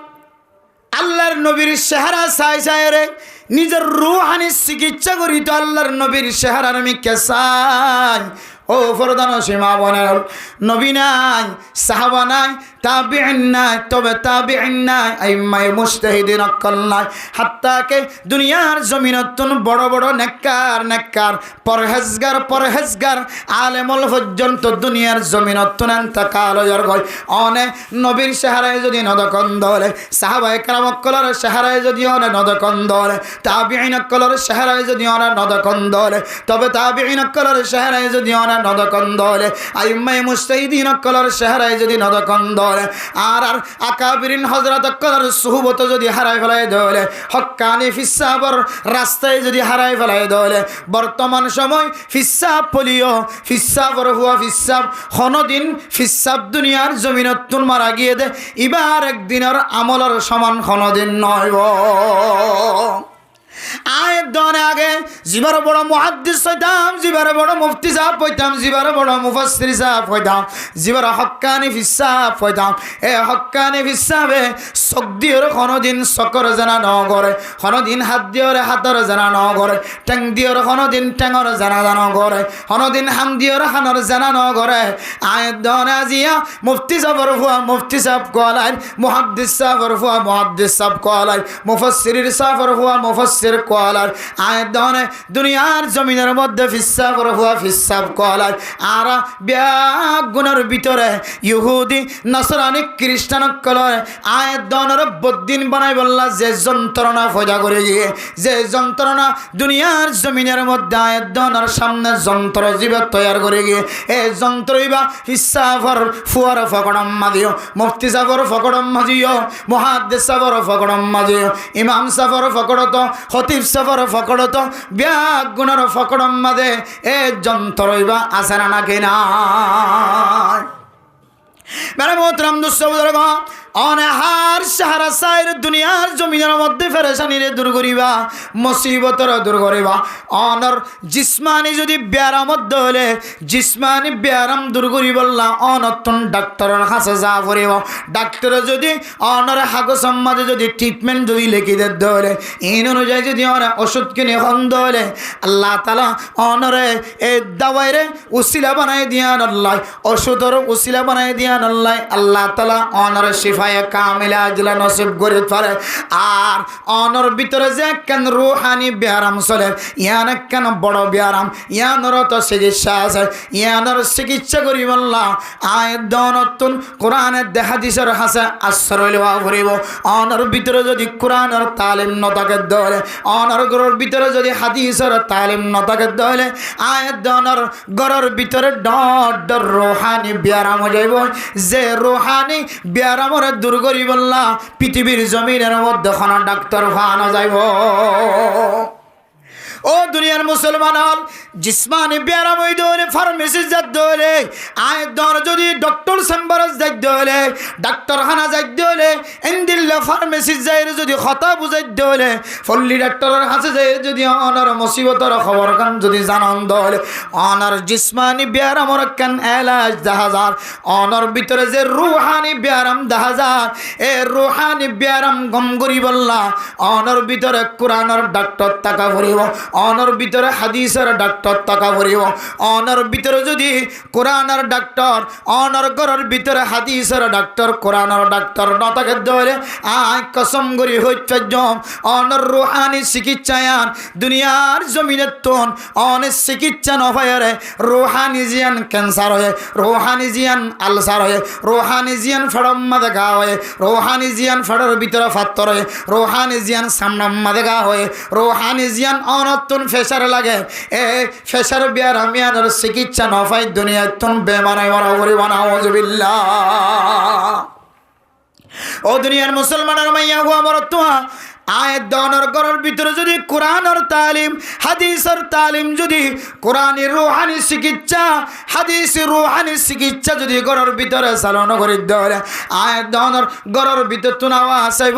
Speaker 1: আল্লাহর নবীর চেহারা চাই চাই রে নিজের রূহানি চিকিৎসা করি তো আল্লাহর নবীর চেহারার আমি কেসাই ও ফরদান সীমা বনের নবী নাই সাহাবা নাই তাবিঈন নাই তবে তাবিঈন নাই আইম্মায়ে মুজতাহিদিন অকল নাই হাত্তাকে দুনিয়ার জমিনতুন বড় বড় নেককার পরহেজগার আলেমুল পর্যন্ত দুনিয়ার জমিনতুন ইন্তেকাল হইয়ার গয় অনে নবীর চেহারায় যদি নদকন্দ হলে সাহাবায়ে কেরাম অকলের চেহারায় যদি অনে নদকন্দ হলে তাবিঈন অকলের চেহারায় যদি অনে নদকন্দ হলে তবে তাবিঈন অকলের চেহারায় যদি অনে নদকন্দ হলে আইম্মায়ে মুজতাহিদিন অকলের চেহারায় যদি নদকন্দ আর আকাবিরিন হযরত কদর সুহবত যদি হারাই ফেলায় দলে হক্কানি ফিসাবর রাস্তায় যদি হারাই ফেলায় দলে বর্তমান সময় ফিসাব পলিও ফিসাবর হুয়া ফিসাব কোনদিন ফিসাব দুনিয়ার জমিনতুন মারা গিয়ে দে এবার একদিনের আমলের সমান কোনদিন নয় আয়ের দনে আগে জীবার বড় মুহাদ্দিস হইতাম জীবার বড় মুফতি সাহেব হইতাম জীবার বড় মুফাসসির সাহেব হইতাম জীবার হক্কানি ফিসাব হইতাম এ হক্কানি ফিসাবে চোখ দিয়েও কোনোদিন চকর জানা ন করে কোনোদিন হাত দিয়েও হাতর জানা ন করে টেং দিয়েও কোনোদিন টেঙর জানা ন করে কোনোদিন হাম দিয়েও হানর জানা ন করে আয়ের দনে আজিয়া মুফতি সাহেবর ফুয়া মুফতি সাহেব কলাই মুহাদ্দিস সাহেবর ফুয়া মুহাদ্দিস সাহেব কলাই মুফাসসির সাহেবর ফুয়া মুফাসসির কলার আয় দনে দুনিয়ার জমিনের মধ্যে ফিসাব হুয়া ফিসাব কলার আর ব্যাগুনের ভিতরে ইহুদি নসরানি খ্রিস্টান কলার আয় দনের বদ্দিন বানাই বললা যে যন্ত্রণা ফয়দা করে গিয়ে যে যন্ত্রণা দুনিয়ার জমিনের মধ্যে আয় দনের সামনে যন্ত্র জীব তৈরি করে গিয়ে এই যন্ত্রইবা ফিসাবর ফুয়ার ফকড়ম মাদিও মুফতি সাবর ফকড়ম মাজিও মুহাদ্দিস সাবর ফকড়ম মাজিও ইমাম সাবর ফকড়ত খতিব সাফর ফকড়ত ব্যাগুণের ফকড়ম মাদে এ যন্ত্রইবা আসে না কিনা মেরে মোহতরম দোস্ত বুজুর্গ অনাহার সাহারা সাইর দুনিয়ার জমিনের মধ্যে ফেরেশানিরে দূর করিবা মুসিবতর দূর করিবা অনর জিসমানি যদি ব্যারাম মধ্যে হলে জিসমানি ব্যারাম দূর করিবল্লা অনতন ডাক্তারের কাছে যা করিব ডাক্তার যদি অনর হাগো সম্মাদে যদি ট্রিটমেন্ট যদি লিখি দিতে হলে এই অনুযায়ী যদি অন ওষুধ কিনে খন্দ হলে আল্লাহ তাআলা অনরে এই দাওয়াইরে উসিলা বানাই দিয়ান আল্লাহ ওষুধের উসিলা বানাই দিয়ান আল্লাহ আল্লাহ তাআলা অনর শিফায়ে কামিলা আজলা নসিব করে পারে আর অনর ভিতরে যে কেন রুহানি ব্যারাম চলে ইয়ান কেন বড় ব্যারাম ইয়ানর তো চিকিৎসা আছে ইয়ানর চিকিৎসা করিব আল্লাহ আয় দনতুন কোরআনের হাদিসের হাসে আশ্রয় লওয়া করিব অনর ভিতরে যদি কোরআনের তালিম নতাকে দলে অনর গরর ভিতরে যদি হাদিসের তালিম নতাকে দলে আয় দনর গরর ভিতরে ডর রুহানি ব্যারাম যাইব যে রুহানি ব্যারামরে দূর করিব আল্লাহ পৃথিবীর জমিনের মধ্যে কোনো ডাক্তার ভানো যাইব ও দুনিয়ার মুসলমান হল জিসমানি ব্যারাম হই দলে ফার্মেসি যাত দলে আয় দর যদি ডক্টর চেম্বারত যাই দলে ডাক্তারখানা যাই দলে এন্দিল্লা ফার্মেসি যাই যদি কথা বুঝাই দলে ফল্লি ডাক্তারের কাছে যাই যদি অনার মুসিবতর খবর কান যদি জানান দলে অনার জিসমানি ব্যারামর কান এলাজ দাহাজার অনার ভিতরে যে রুহানি ব্যারাম দাহাজার এ রুহানি ব্যারাম গম করিবল্লা অনার ভিতরে কোরআনের ডাক্তার টাকা ভরিব অনর ভিতরে হাদিসের ডাক্তার টাকা ভরিব অনর ভিতরে যদি কোরআনের ডাক্তার অনর ঘরের ভিতরে হাদিসের ডাক্তার কোরআনের ডাক্তার না থাকে ধরে আয় কসম করি হচ্ছে অনর রুহানি চিকিৎসায়ান দুনিয়ার জমিনের তোন অনেক চিকিৎসা নভাইরে রুহানি জিয়ান ক্যান্সার হয়ে রুহানি জিয়ান আলসার হয়ে রুহানি জিয়ান ফড়ম্মা দেখা হয়ে রুহানি জিয়ান ফড়ের ভিতরে ফাত্তর হয়ে রুহানি জিয়ান সামনাম্মা দেখা হয়ে রুহানি জিয়ান অনতুন ফেসার লাগে এ ফেসার বিয়ার আমি আর চিকিৎসা নফাই দুনিয়া তুন বেমানায় মরা করি বানাউযুবিল্লাহ ও দুনিয়ার মুসলমানের মাইয়া হুয়া মরতুয়া আয়াত দনের ঘরের ভিতরে যদি কোরআনের তালিম হাদিসের তালিম যদি কোরআনের রুহানি চিকিৎসা হাদিসের রুহানি চিকিৎসা যদি ঘরের ভিতরে চালনা করে দেয় আয়াত দনের ঘরের ভিতর তুনাওয়া আসাইব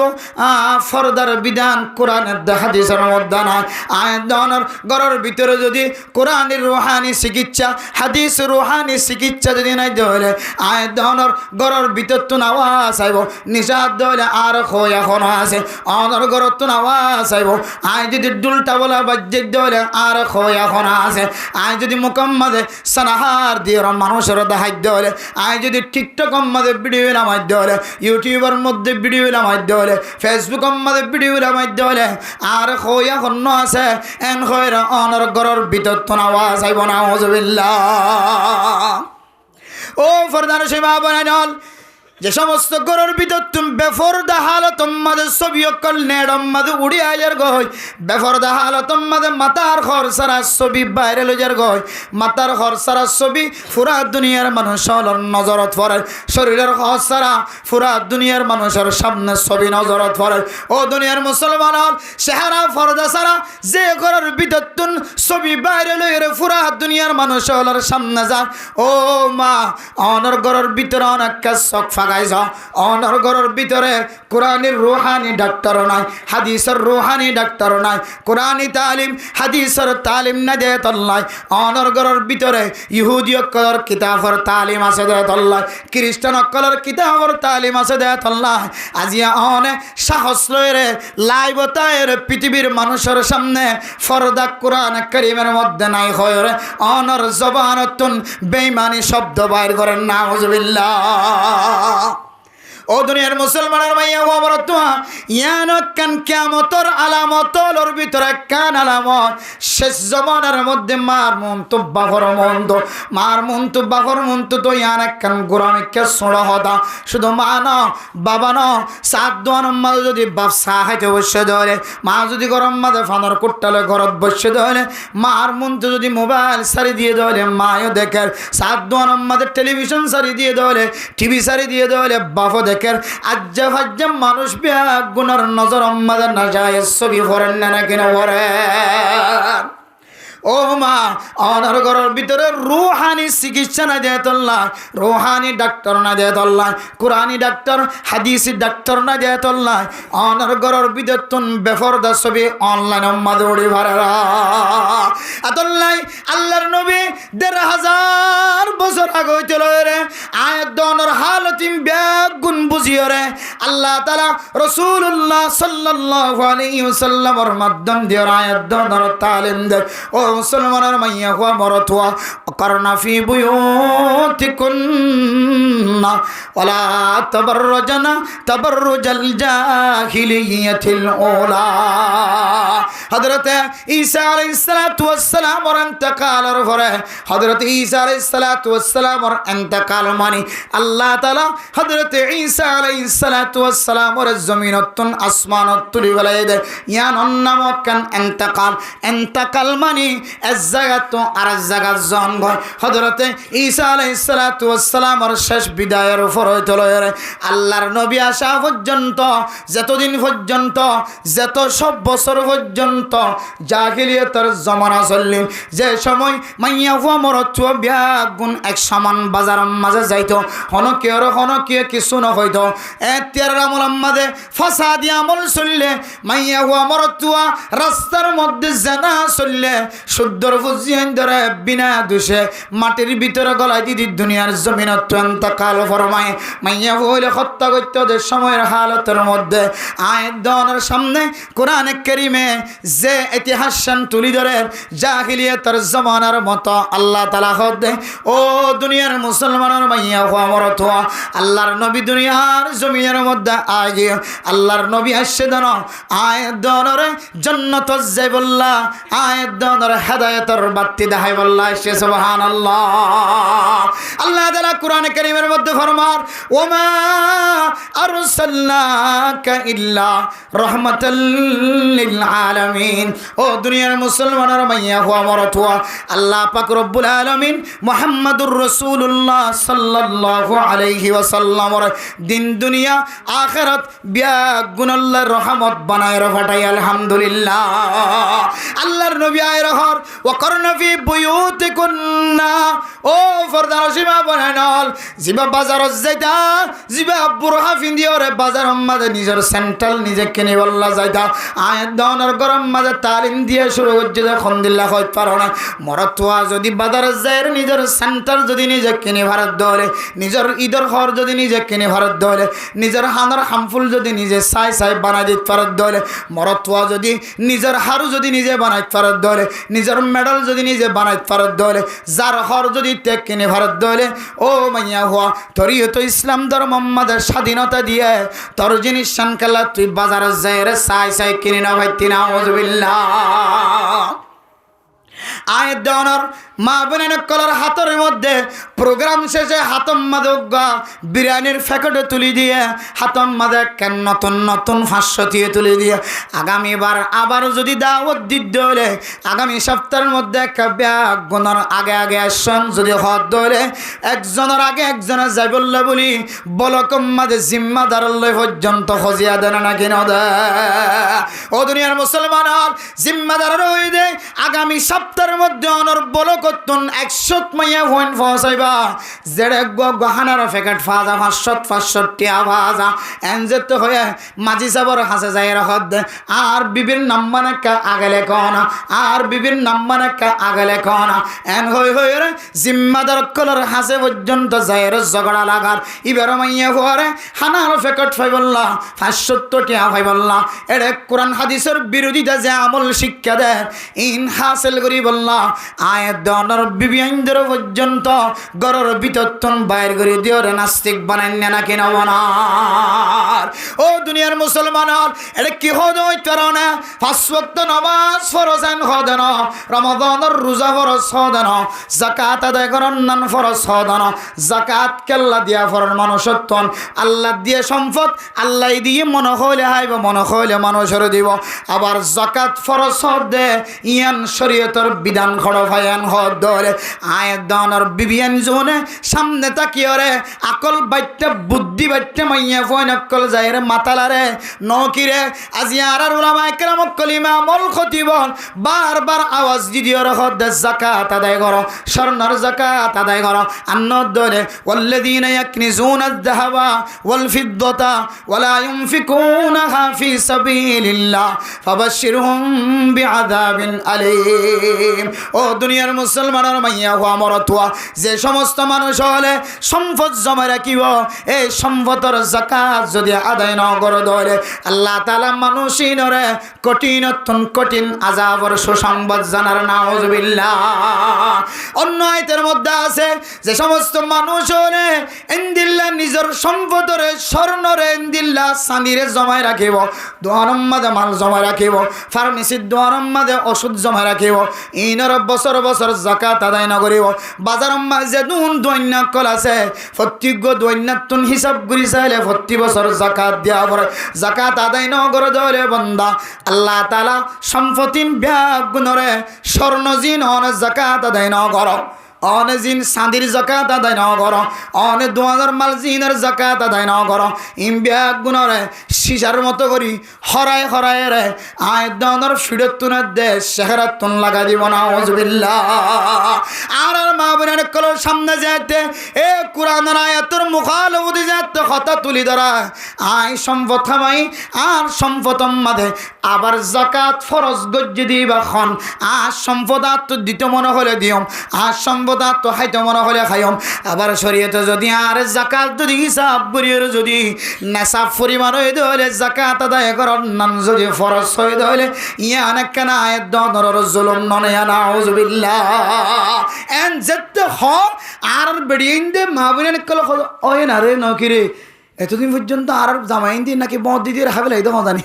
Speaker 1: ফরদার বিধান কোরআনের হাদিসের মধ্যে নাই আয়াত দনের ঘরের ভিতরে যদি কোরআনের রুহানি চিকিৎসা হাদিস রুহানি চিকিৎসা যদি নাই দেয় আয়াত দনের ঘরের ভিতর তুনাওয়া আসাইব নিষাদ দেয় আর খোয় এখন আছে অনর গরতন আওয়াজ আইব আয় যদি দুলটা বলা বাজ্যে দলে আর খোয় এখন আছে আয় যদি মুকম্মদে সানাহার দিয়ে মানুষের দেখাই দলে আয় যদি টিকটক মধ্যে ভিডিও নামাই দলে ইউটিউবের মধ্যে ভিডিও নামাই দলে ফেসবুকের মধ্যে ভিডিও নামাই দলে আর খোয় এখন আছে এন খোয়রা অনর গরর ভিতর তো আওয়াজ আইব না আউযুবিল্লাহ ও ফরদান সেবা বানাইল যে সমস্ত গরুর ভিতর তুমি বেফরদা হালত মাঝে ছবি অকল নেড়ম মাঝে উড়ি আয়ার গয় বেফরদা হালত মাঝে মাতার ঘর সারা ছবি বাইরে লইয়ার গয় মাতার ঘর সারা ছবি পুরা দুনিয়ার মানুষের নজরত পড়ে শরীরের ঘর সারা পুরা দুনিয়ার মানুষের সামনে ছবি নজরত পড়ে ও দুনিয়ার মুসলমান চেহারা ফরদা সারা যে ঘরের ভিতর তুন ছবি বাইরে লইয়ার পুরা দুনিয়ার মানুষের সামনে যায় ও মা অনর ঘরের ভিতরে অনেক চোখ ফাঁকাইছ অনর ঘরের ভিতরে কোরআনের রুহানি ডাক্তার নাই হাদিসের রুহানি ডাক্তার নাই কোরআনি তালিম হাদিসের তালিম না দে তল্লাই অনর ঘরের ভিতরে ইহুদি অকলের কিতাবের তালিম আছে দে তল্লাই খ্রিস্টান অকলের কিতাবের তালিম আছে দে তল্লাই আজিয়া অনে সাহস লয়ে লাইবতায়ের পৃথিবীর মানুষের সামনে ফরদা কোরআন কারীমের মধ্যে নাই হয় রে অনর জবানতুন বেঈমানি শব্দ বাইর করেন নাউযুবিল্লাহ ও দুনিয়ার মুসলমানের মাইয়া ও আমরতুয়া ইয়ানত কান কিয়ামতর আলামতর ভিতরে কান আলামত শেষ জমানার মধ্যে মার মন তো বাঘর মন তো মার মন তো বাঘর মন তো ইয়ান কান গোরামে কে সোড়া হতা শুধু মা ন বাবা ন সাত দোয়ান মাল যদি বাপ সাহাইতে বসে ধরে মা যদি গরম মাঝে ফানর কুট্টালে ঘরত বসে ধরে মার মন তো যদি মোবাইল সারি দিয়ে ধরে মায়ও দেখে সাত দোয়ান মাঝে টেলিভিশন সারি দিয়ে ধরে টিভি সারি দিয়ে ধরে বাপও দেখের আজ্জা ভাজ্জা মানুষ গুনার নজর আমাদের না যায় ছবি ভরেন না কিনা ভরেন ও মা অনার ঘরের ভিতরে রুহানি চিকিৎসা না দিয়ে তোল্লা, রুহানি ডাক্তার না দিয়ে তোল্লা, কোরআনি ডাক্তার হাদিসি ডাক্তার না দিয়ে তোল্লা, অনার ঘরের ভিতর তুন বেফরদা ছবি অনলাইন মাদুড়ি ভাড়া আতল্লাই আল্লাহর নবী ১৫০০ বছর আগে হইতে রে আয়াত দনের হালতিম ব্যাগ গুণ বুঝিয়ে রে আল্লাহ তাআলা রাসূলুল্লাহ সাল্লাল্লাহু আলাইহি ওয়াসাল্লামের মাধ্যম দিয়ে আয়াত দনের তালিম দে। ও মুসলমানের মাইয়া হওয়া মরতুয়া করনা ফি বুয়ুতিকুন্না ওয়ালা তাবাররুজনা তাবাররুজাল জাহিলিয়াতিল উলা। হযরত ঈসা আলাইহিস সালাতু ওয়াস সালাম ওর ইন্তেকালের পরে হযরত ঈসা আলাইহিস সালাতু ওয়াস সালাম ওর ইন্তেকাল মানে আল্লাহ তাআলা হযরত ঈসা আলাইহিস সালাতু ওয়াস সালাম ওর জমিনতুন আসমানত তুলি বলাই দে ইয়ান নামক কান ইন্তেকাল, ইন্তেকাল মানে এক জায়গা তো আর এক জায়গা জন্ম। হযরত ঈসা আলাইহিস সালাতু ওয়াস সালাম ওর শেষ বিদায়ের উপর হইতে লয় আল্লাহর নবী আসা পর্যন্ত, যতদিন পর্যন্ত, যত সব বছর পর্যন্ত জাহিলিয়াতের জমানা চললি, যে সময় মাইয়া হুয়া মরত ব্যাগুন এক সমান বাজারের মাঝে যাইতো, হনকে কিছু না হইতো। এতিয়ার আমল আমাদের ফাসাদি আমল চললে, মাইয়া হুয়া মরতুয়া রাস্তার মধ্যে জানা চললে, শুদ্ধর ফুজিয়ান ধরে বিনা দোষে মাটির ভিতরে গলায় দিদি দুনিয়ার জমিনত ইন্তেকাল ফরমায়। মাইয়া হইলে হত্যা করতে ওদের সময়ের হালতের মধ্যে আয়াত দনের সামনে কোরআনে কারীমে যে ইতিহাস তুলি ধরে জাহিলিয়াতের জমানার মতো আল্লাহ তাআলা হদে ও দুনিয়ার মুসলমানের মাইয়া হওয়া মরত আল্লাহর নবী দুনিয়ার জমিনের মধ্যে আগে আল্লাহর নবী আসছে দেন আয়াত দনরে জান্নাত যাই বললা, আয়াত দনর হেদায়েতের বাতি দেখাই বললা সে সুবহানাল্লাহ। আল্লাহ তাআলা কোরআনে কারীমের মধ্যে ফরমান ওমা আরসালনাকা ইল্লা রাহমাতাল লিল আলামিন। ও দুনিয়ার মুসলমানের মাইয়া হওয়া মরত আল্লাহ পাক রব্বুল আলামিন মুহাম্মাদুর রাসূলুল্লাহ সাল্লাল্লাহু আলাইহি ওয়াসাল্লামর দিন দুনিয়া আখিরাত বিয়াগুন আল্লাহর রহমত বানায় রাখাটাই আলহামদুলিল্লাহ। আল্লাহর নবী আয় রহর ওয়া করনা ফি বুয়ুতিকুন্না। ও ফরদার সীমা বানানল জিবা বাজারত যাইতা, জিবা বুরহা ফিন্দিওরে বাজার মাঝে নিজের সেন্ট্রাল নিজে কিনে বললা যাইতা, আয়াত দনের গরম মাঝে তালিম দিয়ে শুরু করছে এখন দিল্লা হইতে পারো না। মরতুয়া যদি বাজারে যায় নিজের সেন্টার যদি নিজে কিনে ভারত দলে, নিজের ঈদের ঘর যদি নিজে কিনে ভারত দলে, নিজের হানার হামফুল যদি নিজে সাই সাই বানাই দিতে ভারত দলে, মরতুয়া যদি নিজের হারু যদি নিজে বানাইতে ভারত দলে, নিজের মেডেল যদি নিজে বানাইতে ভারত দলে, যার ঘর যদি ত্যাগ কিনে ভারত দলে, ও মাইয়া হওয়া তোরই তো ইসলাম ধর্ম আমাদের স্বাধীনতা দিয়ে তোর জিনিস শানকাল্লা তুই বাজারে যায় রে সাই সাই কিনে না ভাই তিনা আউযুবিল্লাহ। আয়াত দনর মা বোনের কলার হাতের মধ্যে প্রোগ্রাম শেষে হাতম মাদক বিরিয়ানির প্যাকেটে তুলি দিয়ে হাতম মাদে কেন নতুন নতুন 500 দিয়ে তুলি দিয়ে আগামীবার আবার যদি দাওয়াত দিতে হলে আগামী সপ্তাহের মধ্যে একটা ব্যাগ গোনার আগে আগে আসন যদি হদ ধরে একজনের আগে একজনের যাই বললে বলি বলকম মাদে জিম্মাদার লই পর্যন্ত খজিয়া দেন না কিনা দে। ও দুনিয়ার মুসলমান জিম্মাদার রই দে আগামী সপ্তাহের মধ্যে অনর বলক কতন 100 মাইয়া হইন ফসাইবা জেড়ে গহানার প্যাকেট ফাজা 500 টিয়া ভাজা এনজেত হয়ে মাঝি সাবর হাসে যায় রহদ আর বিবির নাম্বানে কা আগলে কোনা আর বিবির নাম্বানে কা আগলে কোনা এন হই হই রে জিম্মাদার কলর হাসে পর্যন্ত যায় রে ঝগড়া লাগার ইবার মাইয়া হরে হানার প্যাকেট ফাইবল্লা 500 টিয়া ফাইবল্লা এড়ে কোরআন হাদিসের বিরোধিতা যে আমল শিক্ষা দেয় ইন হাসিল করি বললা আয়াত দনর বিবিয়ানদের পর্যন্ত গরর বিতত্তন বাইর করে দিও রে নাস্তিক বানাই না কিনা বানার। ও দুনিয়ার মুসলমান এটা কি হদ হইতে না 5 ওয়াক্ত নামাজ ফরজ আন হদ না রমাদানের রোজা ফরজ হদ না যাকাত আদায় করার নান ফরজ হদ না যাকাত কেল্লা দিয়া ফরন মানুষত্বন আল্লাহ দিয়ে সম্পদ আল্লাহ দিয়ে মন হইলে হাইব মন হইলে মানুষের দিব আবার যাকাত ফরজ হদ দে ইয়ান শরীয়তের বিধান খড় ভায়ান হয় দলে আয় দনর বিবিয়ান জোনে সামনে তাকিয়ে রে আকল বাইটটা বুদ্ধি বাইটটা মাইয়া ফোন অকল যায় রে মাতালারে নকিরে আজিয়ার উলামা একরাম কলিমা মল খতিবন বারবার আওয়াজ দিদিও রহদ যাকাত আদায় করো স্বর্ণর যাকাত আদায় করো আন্ন দলে ওয়াল্লাযীনা ইয়াকনিজুনা আয-যাহাবা ওয়াল ফিদ্দাতা ওয়ালা ইউনফিকুনাহা ফি সাবিলিল্লাহ ফাবাশশিরহুম বিআযাবিন আলীম। ও দুনিয়ার মুসলমানের মাইয়া হওয়া মরতুয়া যে সমস্ত মানুষ হলে সম্পদ জমা রাখিব এই সম্পদের যাকাত যদি আদায় না করে ধরে আল্লাহ তাআলা মানুষিনরে কঠিন আযাবের সুসংবাদ জানার নাউযুবিল্লাহ। অন্য আয়াতের মধ্যে আছে যে সমস্ত মানুষ হলে ইনদিল্লাহ নিজের সম্পদরে স্বর্ণরে ইনদিল্লাহ চাঁদিরে জমায় রাখিব দোয়ার মাঝে মাল জমা রাখিব ফার্মেসির দোয়ার মাঝে ওষুধ জমা রাখিব ইনর বছর বছর যাকাত আদায় নকরিব বাজার মাঝে দৈন্য কল আছে প্রত্যেক দৈন্যতুন হিসাব করি চাইলে প্রতি বছর যাকাত দিয়া পড়ে যাকাত আদায় নকরে ধরে বন্দা আল্লাহ তাআলা সম্পত্তির ব্যাগ গুণরে স্বর্ণ জিন অনেক যাকাত আদায় নকর অনে জিন চাঁদির যাকাত আদায় নকর অনে 2000 মাল জিনের যাকাত আদায় নকর ইম ব্যাগ গুণরে সিসার মতো করি হরায় হরায় রে আয় দনর ফিরতুনের দেশ শেহরাতুন লাগা দিব নাউযুবিল্লাহ। আর মা বোনের কলর সামনে যেতে এ কোরআনের আয়াতের মুখালবুদি যেতে কথা তুলি ধরা আয় সম্পদ থামাই আর সম্পদম মাঝে আবার যাকাত ফরজ গজ্জি দিবা খন আর সম্পদ তো দিতে মনে হলে দিয়ম আর সম্পদ তো হাইতে মনে হলে খাইম আবার শরীয়তে যদি আর যাকাত যদি হিসাব করিয়ে যদি নেশাব পরিমাণ হয়ে হলে যাকাত আদায় করার নাম যদি ফরজ হয়ে হলে ইয়া অনেক কেন আয়ের দনর জুলুম ননে নাউযুবিল্লাহ এন যেতে হ আর বেড়িয়ে দে মা বোনের কল ওই না রে নকিরে এতদিন পর্যন্ত আর জামাইন দিয়ে নাকি মদ দিতে রাখাবে এই তো জানি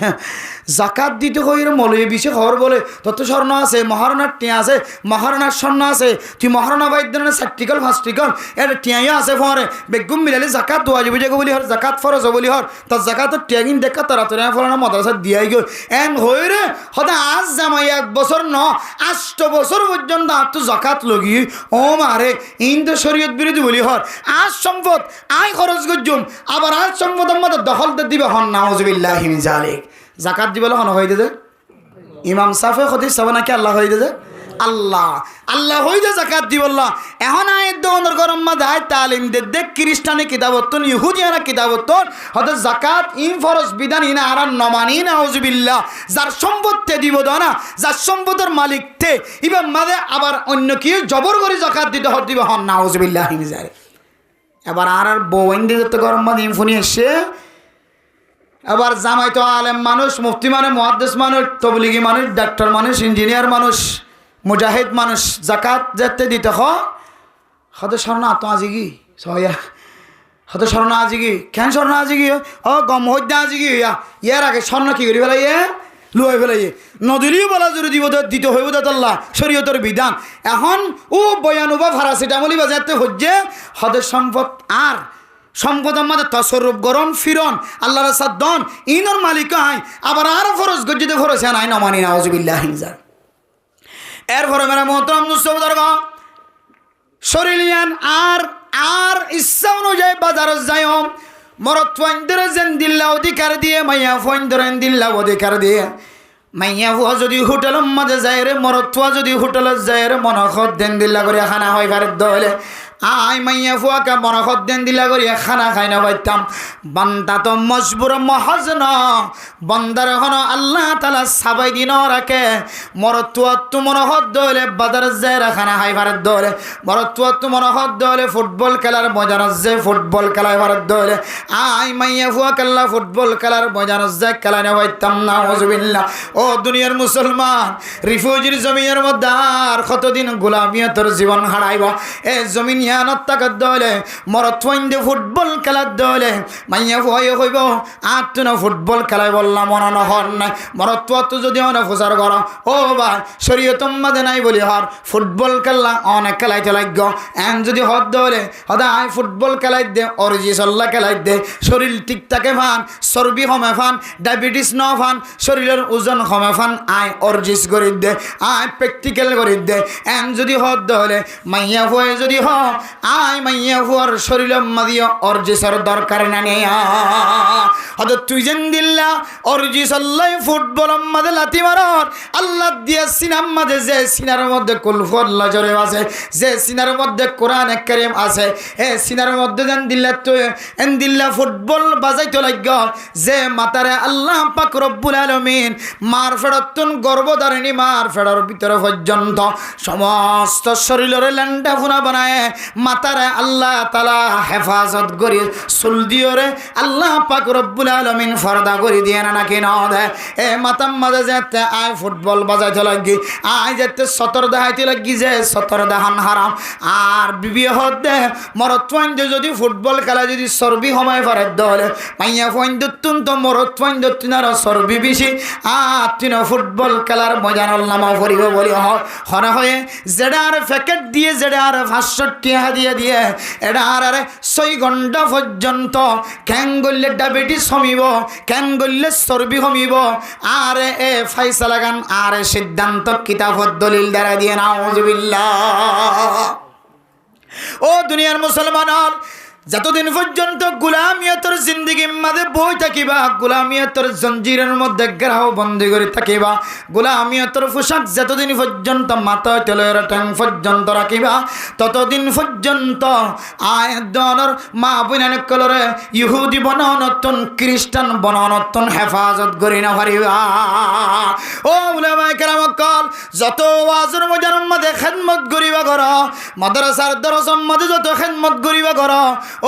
Speaker 1: যাকাত দিতে হই মলয়ে বিষে খবর বলে তত স্বর্ণ আছে মহারণার টিয়া আছে মহারণার স্বর্ণ আছে তুই মহারণা বাইদ্যের সার্টিকল ফার্স্টিকল এটা টিয়াইও আছে ফরে বেগুম মিলালে যাকাত দোয়া যাবি যাবো বলি হর যাকাত ফরজ বলি হর তোর যাকাতের টিয়াগিন দেখা তারা তোরা ফলানা মাদ্রাসা দিয়াই গো এন হই রে হতে আজ জামাই 1 বছর 8 বছর পর্যন্ত আর তো যাকাত লগি ও মারে ইন তো শরীয়ত বিরোধী বলি হর আজ সম্পদ আয় খরচ গজ্জুম আবার আজ সম্পদের মধ্যে দখল দিবে হন নাউযুবিল্লাহি মিন যালিক যাকাত দিবলে হন হই দে ইমাম সাফে খতিব সাবা নাকি আল্লাহ হই দে আল্লাহ হই দে যাকাত দিবল্লাহ এখন আয়াত দনর গরম মাঝে আয় তালিম দে খ্রিস্টানি কিতাবতন ইহুদিয়ানা কিতাবতন হতে যাকাত ইন ফরজ বিধান ইনা আর নমানি নাউযুবিল্লাহ যার সম্পদতে দিব না যার সম্পদের মালিক তে ইবাম মাঝে আবার অন্য কি জবর করে যাকাত দিতে দিবে হন নাউযুবিল্লাহি মিন যালিক। এবার আর বউন দিতে তো গরম মাঝে ইনফুনি এসে এবার জামাই তো আলেম মানুষ মুফতি মানে মুহাদ্দিস মানুষ তবলিগি মানুষ ডাক্তার মানুষ ইঞ্জিনিয়ার মানুষ মুজাহিদ মানুষ যাকাত যেতে দিতে হতে স্বর্ণ তো আজি কি সয়া হতে স্বর্ণ আজি কি কেন স্বর্ণ আজি কি ও গম হইতে আজি কি ইয়ার আগে স্বর্ণ কি করি ফেলাই লুয়াই ফেলাই নদীরও বলা জোরে দিব দিতে হইব দাল্লা শরীয়তের বিধান এখন ও বয়ানুবা ফারাসিটামলি বাজাতে হচ্ছে হদের সম্পদ আর সম্পদের মধ্যে তসরুপ গরম ফিরন আল্লাহ রাসাদ দন ইনর মালিক আই আবার আর ফরজ গজ্জিতে ফরজ নাই নমানি নাউযুবিল্লাহি মিন যালিক। এরপরে মেরা মোহতরম মুসলমান শরীরিয়ান আর ইচ্ছা অনুযায়ী বাজারে যাই মরত ফইন্দরে যেন দিল্লা অধিকার দিয়ে মাইয়া ফইন্দরেন দিল্লা অধিকার দিয়ে মাইয়া ফুয়া যদি হোটেলের মাঝে যায় রে মরত ফুয়া যদি হোটেলে যায় রে মনখত দেন দিল্লা করে খানা হয় ভারত দলে আই মাইয়া ফুয়াকে মনখত দেন দিল্লা করে খানা খাই না পাইতাম বান্দা তো মজবুর মহজ ন বন্দার হন আল্লাহ তালা সাবাই দিন রাখে মরতুয়া তু মনখত দলে বাজার যায় খানা খাই ভারত দলে মরতুয়া তু মনখত দলে ফুটবল খেলার মজার যে ফুটবল খেলায় ভারত দলে আই মাইয়া ফুয়া খেলা ফুটবল খেলার মজার যে খেলায় না পাইতাম নাউযুবিল্লাহ। ও দুনিয়ার মুসলমান রিফিউজির জমিনের মধ্যে আর কতদিন গোলামিয়তর জীবন হারাইব এ জমিন দুনিয়ানত তাকাত দলে মরত ফাইন্দে ফুটবল খেলার দলে মাইয়া ভয়ে হইব আত্মন ফুটবল খেলায় বললাম মনে নহর নাই মরত তো যদি অনেক প্রচার কর ও ভাই শরীয়তম মাঝে নাই বলি হর ফুটবল খেললা অনেক খেলাইতে লাগ এন যদি হদ দলে হদায় ফুটবল খেলাই দে অরিজি সল্লা খেলাই দে শরীর ঠিক থাকে ফান চর্বি কমে ফান ডায়াবেটিস ন ফান শরীরের ওজন কমে ফান আয় অর্জিস করে দে আয় প্র্যাকটিক্যাল করে দে এন যদি হদ দলে মাইয়া ভয়ে যদি হ আয় মাইয়া ভুয়ার শরীরের মাঝিও অর্জিসের দরকার না নেই হয়তো তুই যেন দিল্লা অর্জি সল্লাই ফুটবল মাঝে লাথি মারর আল্লাহ দিয়া সিনার মাঝে যে সিনার মধ্যে কুলফল্লা জরে আছে যে সিনার মধ্যে কোরআন কারীম আছে এ সিনার মধ্যে যেন দিল্লা তুই এন দিল্লা ফুটবল বাজাইতে লাগ যে মাতারে আল্লাহ পাক রব্বুল আলামিন মার ফেরতুন গর্ভধারিণী মার ফেরার ভিতরে পর্যন্ত সমস্ত শরীরের ল্যান্ডা ফুনা বানায় মাতারে আল্লাহ তাআলা হেফাজত করি চুল দিওরে আল্লাহ পাক রব্বুল আলামিন ফরদা করে দিয়ে না নাকি না দে এ মাতাম মাঝে যেতে আয় ফুটবল বাজাইতে লাগি আয় যেতে সতর দেখাইতে লাগি যে সতর দেখান হারাম আর বিবি হদে মরত ফাইন্দে যদি ফুটবল খেলা যদি চর্বি সময় ফেরত দলে মাইয়া ফাইন্দুন তো মরত ফাইন্দুন আর চর্বি বেশি আর তিন ফুটবল খেলার মজার নামা করিব বলি হরে হয়ে যেটা আর প্যাকেট দিয়ে যেটা আর 500 টাকা দিয়ে দিয়ে এটা আর 6 ঘন্টা পর্যন্ত ক্যাং গললে ডায়াবেটিস কমিব ক্যাং গললে চর্বি কমিব আর এ ফাইসালা গান আর সিদ্ধান্ত কিতাবত দলিল দ্বারা দিয়ে নাউজুবিল্লাহ ও দুনিয়ার মুসলমান যতদিন পর্যন্ত গোলামিয়তের জিন্দেগির মাঝে বই থাকিবা গোলামিয়তের জঞ্জিরের মধ্যে গ্রাহ বন্দী করে থাকিবা গোলামিয়তের পোশাক যতদিন পর্যন্ত মাথা তেলের ট্যাং পর্যন্ত রাখিবা ততদিন পর্যন্ত আয়দনের মা বোনের কলরে ইহুদি বনানতন খ্রিস্টান বনানতন হেফাজত করি না পারিবা ও উলামায়ে কেরাম কল যত ওয়াজের মধ্যে খেদমত করিবা কর মাদ্রাসার দরসের মধ্যে যত খেদমত করিবা কর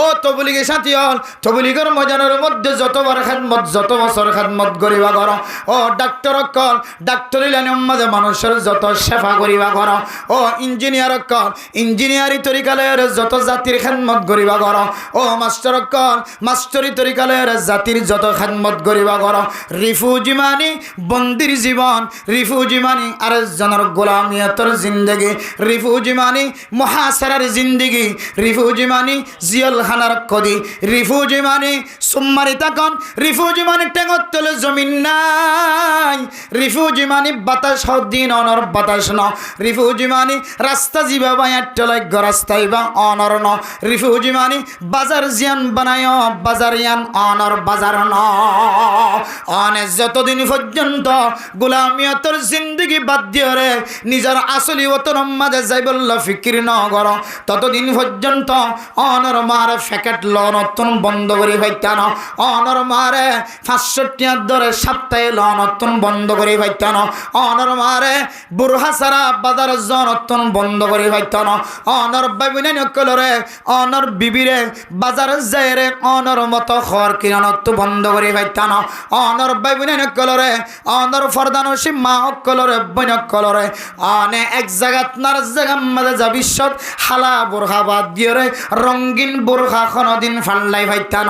Speaker 1: ও তবলিগের সাথী হল তবলিগের ময়দানের মধ্যে যতবার খেদমত যত বছর খেদমত করিবা কর ও ডাক্তার কল ডাক্তারি লাইনের মধ্যে মানুষের যত সেবা করিবা কর ও ইঞ্জিনিয়ার কল ইঞ্জিনিয়ারি তরিকালের যত জাতির খেদমত করিবা কর ও মাস্টার কল মাস্টারি তরিকালের জাতির যত খেদমত করিবা কর রিফিউজি মানি বন্দির জীবন রিফিউজি মানি আরেকজনের গোলামিয়তের জিন্দগি রিফিউজি মানি মহাসারার জিন্দগি রিফিউজি মানি জিয়ল খানার কদি রিফিউজি মানে সুম্মারি তাকন রিফিউজি মানে টেঙর তলে জমিন নাই রিফিউজি মানে বাতাস দিন অনর বাতাস ন রিফিউজি মানে রাস্তা যাবা বায়াট্টা লাগ রাস্তায় বা অনর ন রিফিউজি মানে বাজার জিয়ান বানায় বাজার ইয়ান অনর বাজার ন অনে যতদিন পর্যন্ত গোলামিয়তের জিন্দগি বাদ দিয়ে রে নিজের আসলি ওতন মাঝে যাইবল্লা ফিকির ন কর ততদিন পর্যন্ত অনর মারে প্যাকেট লনতন বন্ধ করে ভাইতান অনর মারে 500 টাকা ধরে সপ্তাহে লনতন বন্ধ করে ভাইতান অনর মারে বুরহা সারা বাজার জনতন বন্ধ করে ভাইতান অনর বাইবিনে নকলরে অনর বিবিরে বাজার যায়রে অনর মত খর কিনানত বন্ধ করে ভাইতান অনর বাইবিনে নকলরে অনর ফরদানসি মা অকলরে বনকলরে অনে এক জায়গাত নার জায়গা মাঝে যাবিশ্বত হালা বুরহা বাদ দিয়ে রঙিন বুরখা কোনদিন ফাল্লাই ভাইতান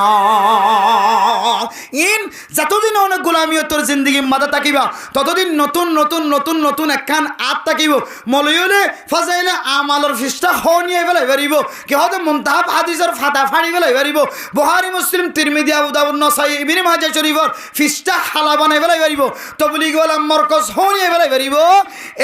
Speaker 1: ইন যতদিন অনেক গোলামিয়তের জিন্দগি মাথা থাকিবা ততদিন নতুন নতুন নতুন নতুন একখান আত থাকিব মলয়লে ফাজাইলে আমালর ফিস্টা হনিয়ে ফেলাই পারিব কি হতে মুনতাহাব হাদিসের ফাতা ফাড়ি ফেলাই পারিব বুখারী মুসলিম তিরমিজি আবু দাউদ নাসাই ইবনে মাজাহ শরীফর ফিস্টা হালা বানাই ফেলাই পারিব তবলিগ ওয়ালা মারকাজ হনিয়ে ফেলাই পারিব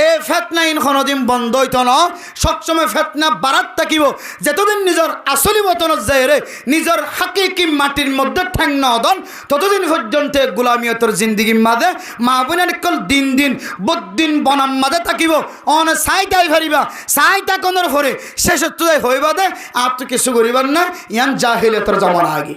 Speaker 1: এ ফিতনা ইন কোনদিন বন্ধ হইত না সবসময় ফিতনা বাড়াত থাকিব যতদিন নিজের আসলি বতনত যায় রে নিজের হাকিকি মাটির মধ্যে ঠ্যাং না দন ততদিন পর্যন্ত গোলামিয়তের জিন্দগি মাঝে মা বোনের কল দিন দিন বদিন বনাম মাঝে থাকিব অন সাইতাই ফারিবা সাইতা কোনর ফরে শেষ তুই হইবা দে আর তো কিছু করিবার না ইয়ান জাহিলিয়তের জমানা আগে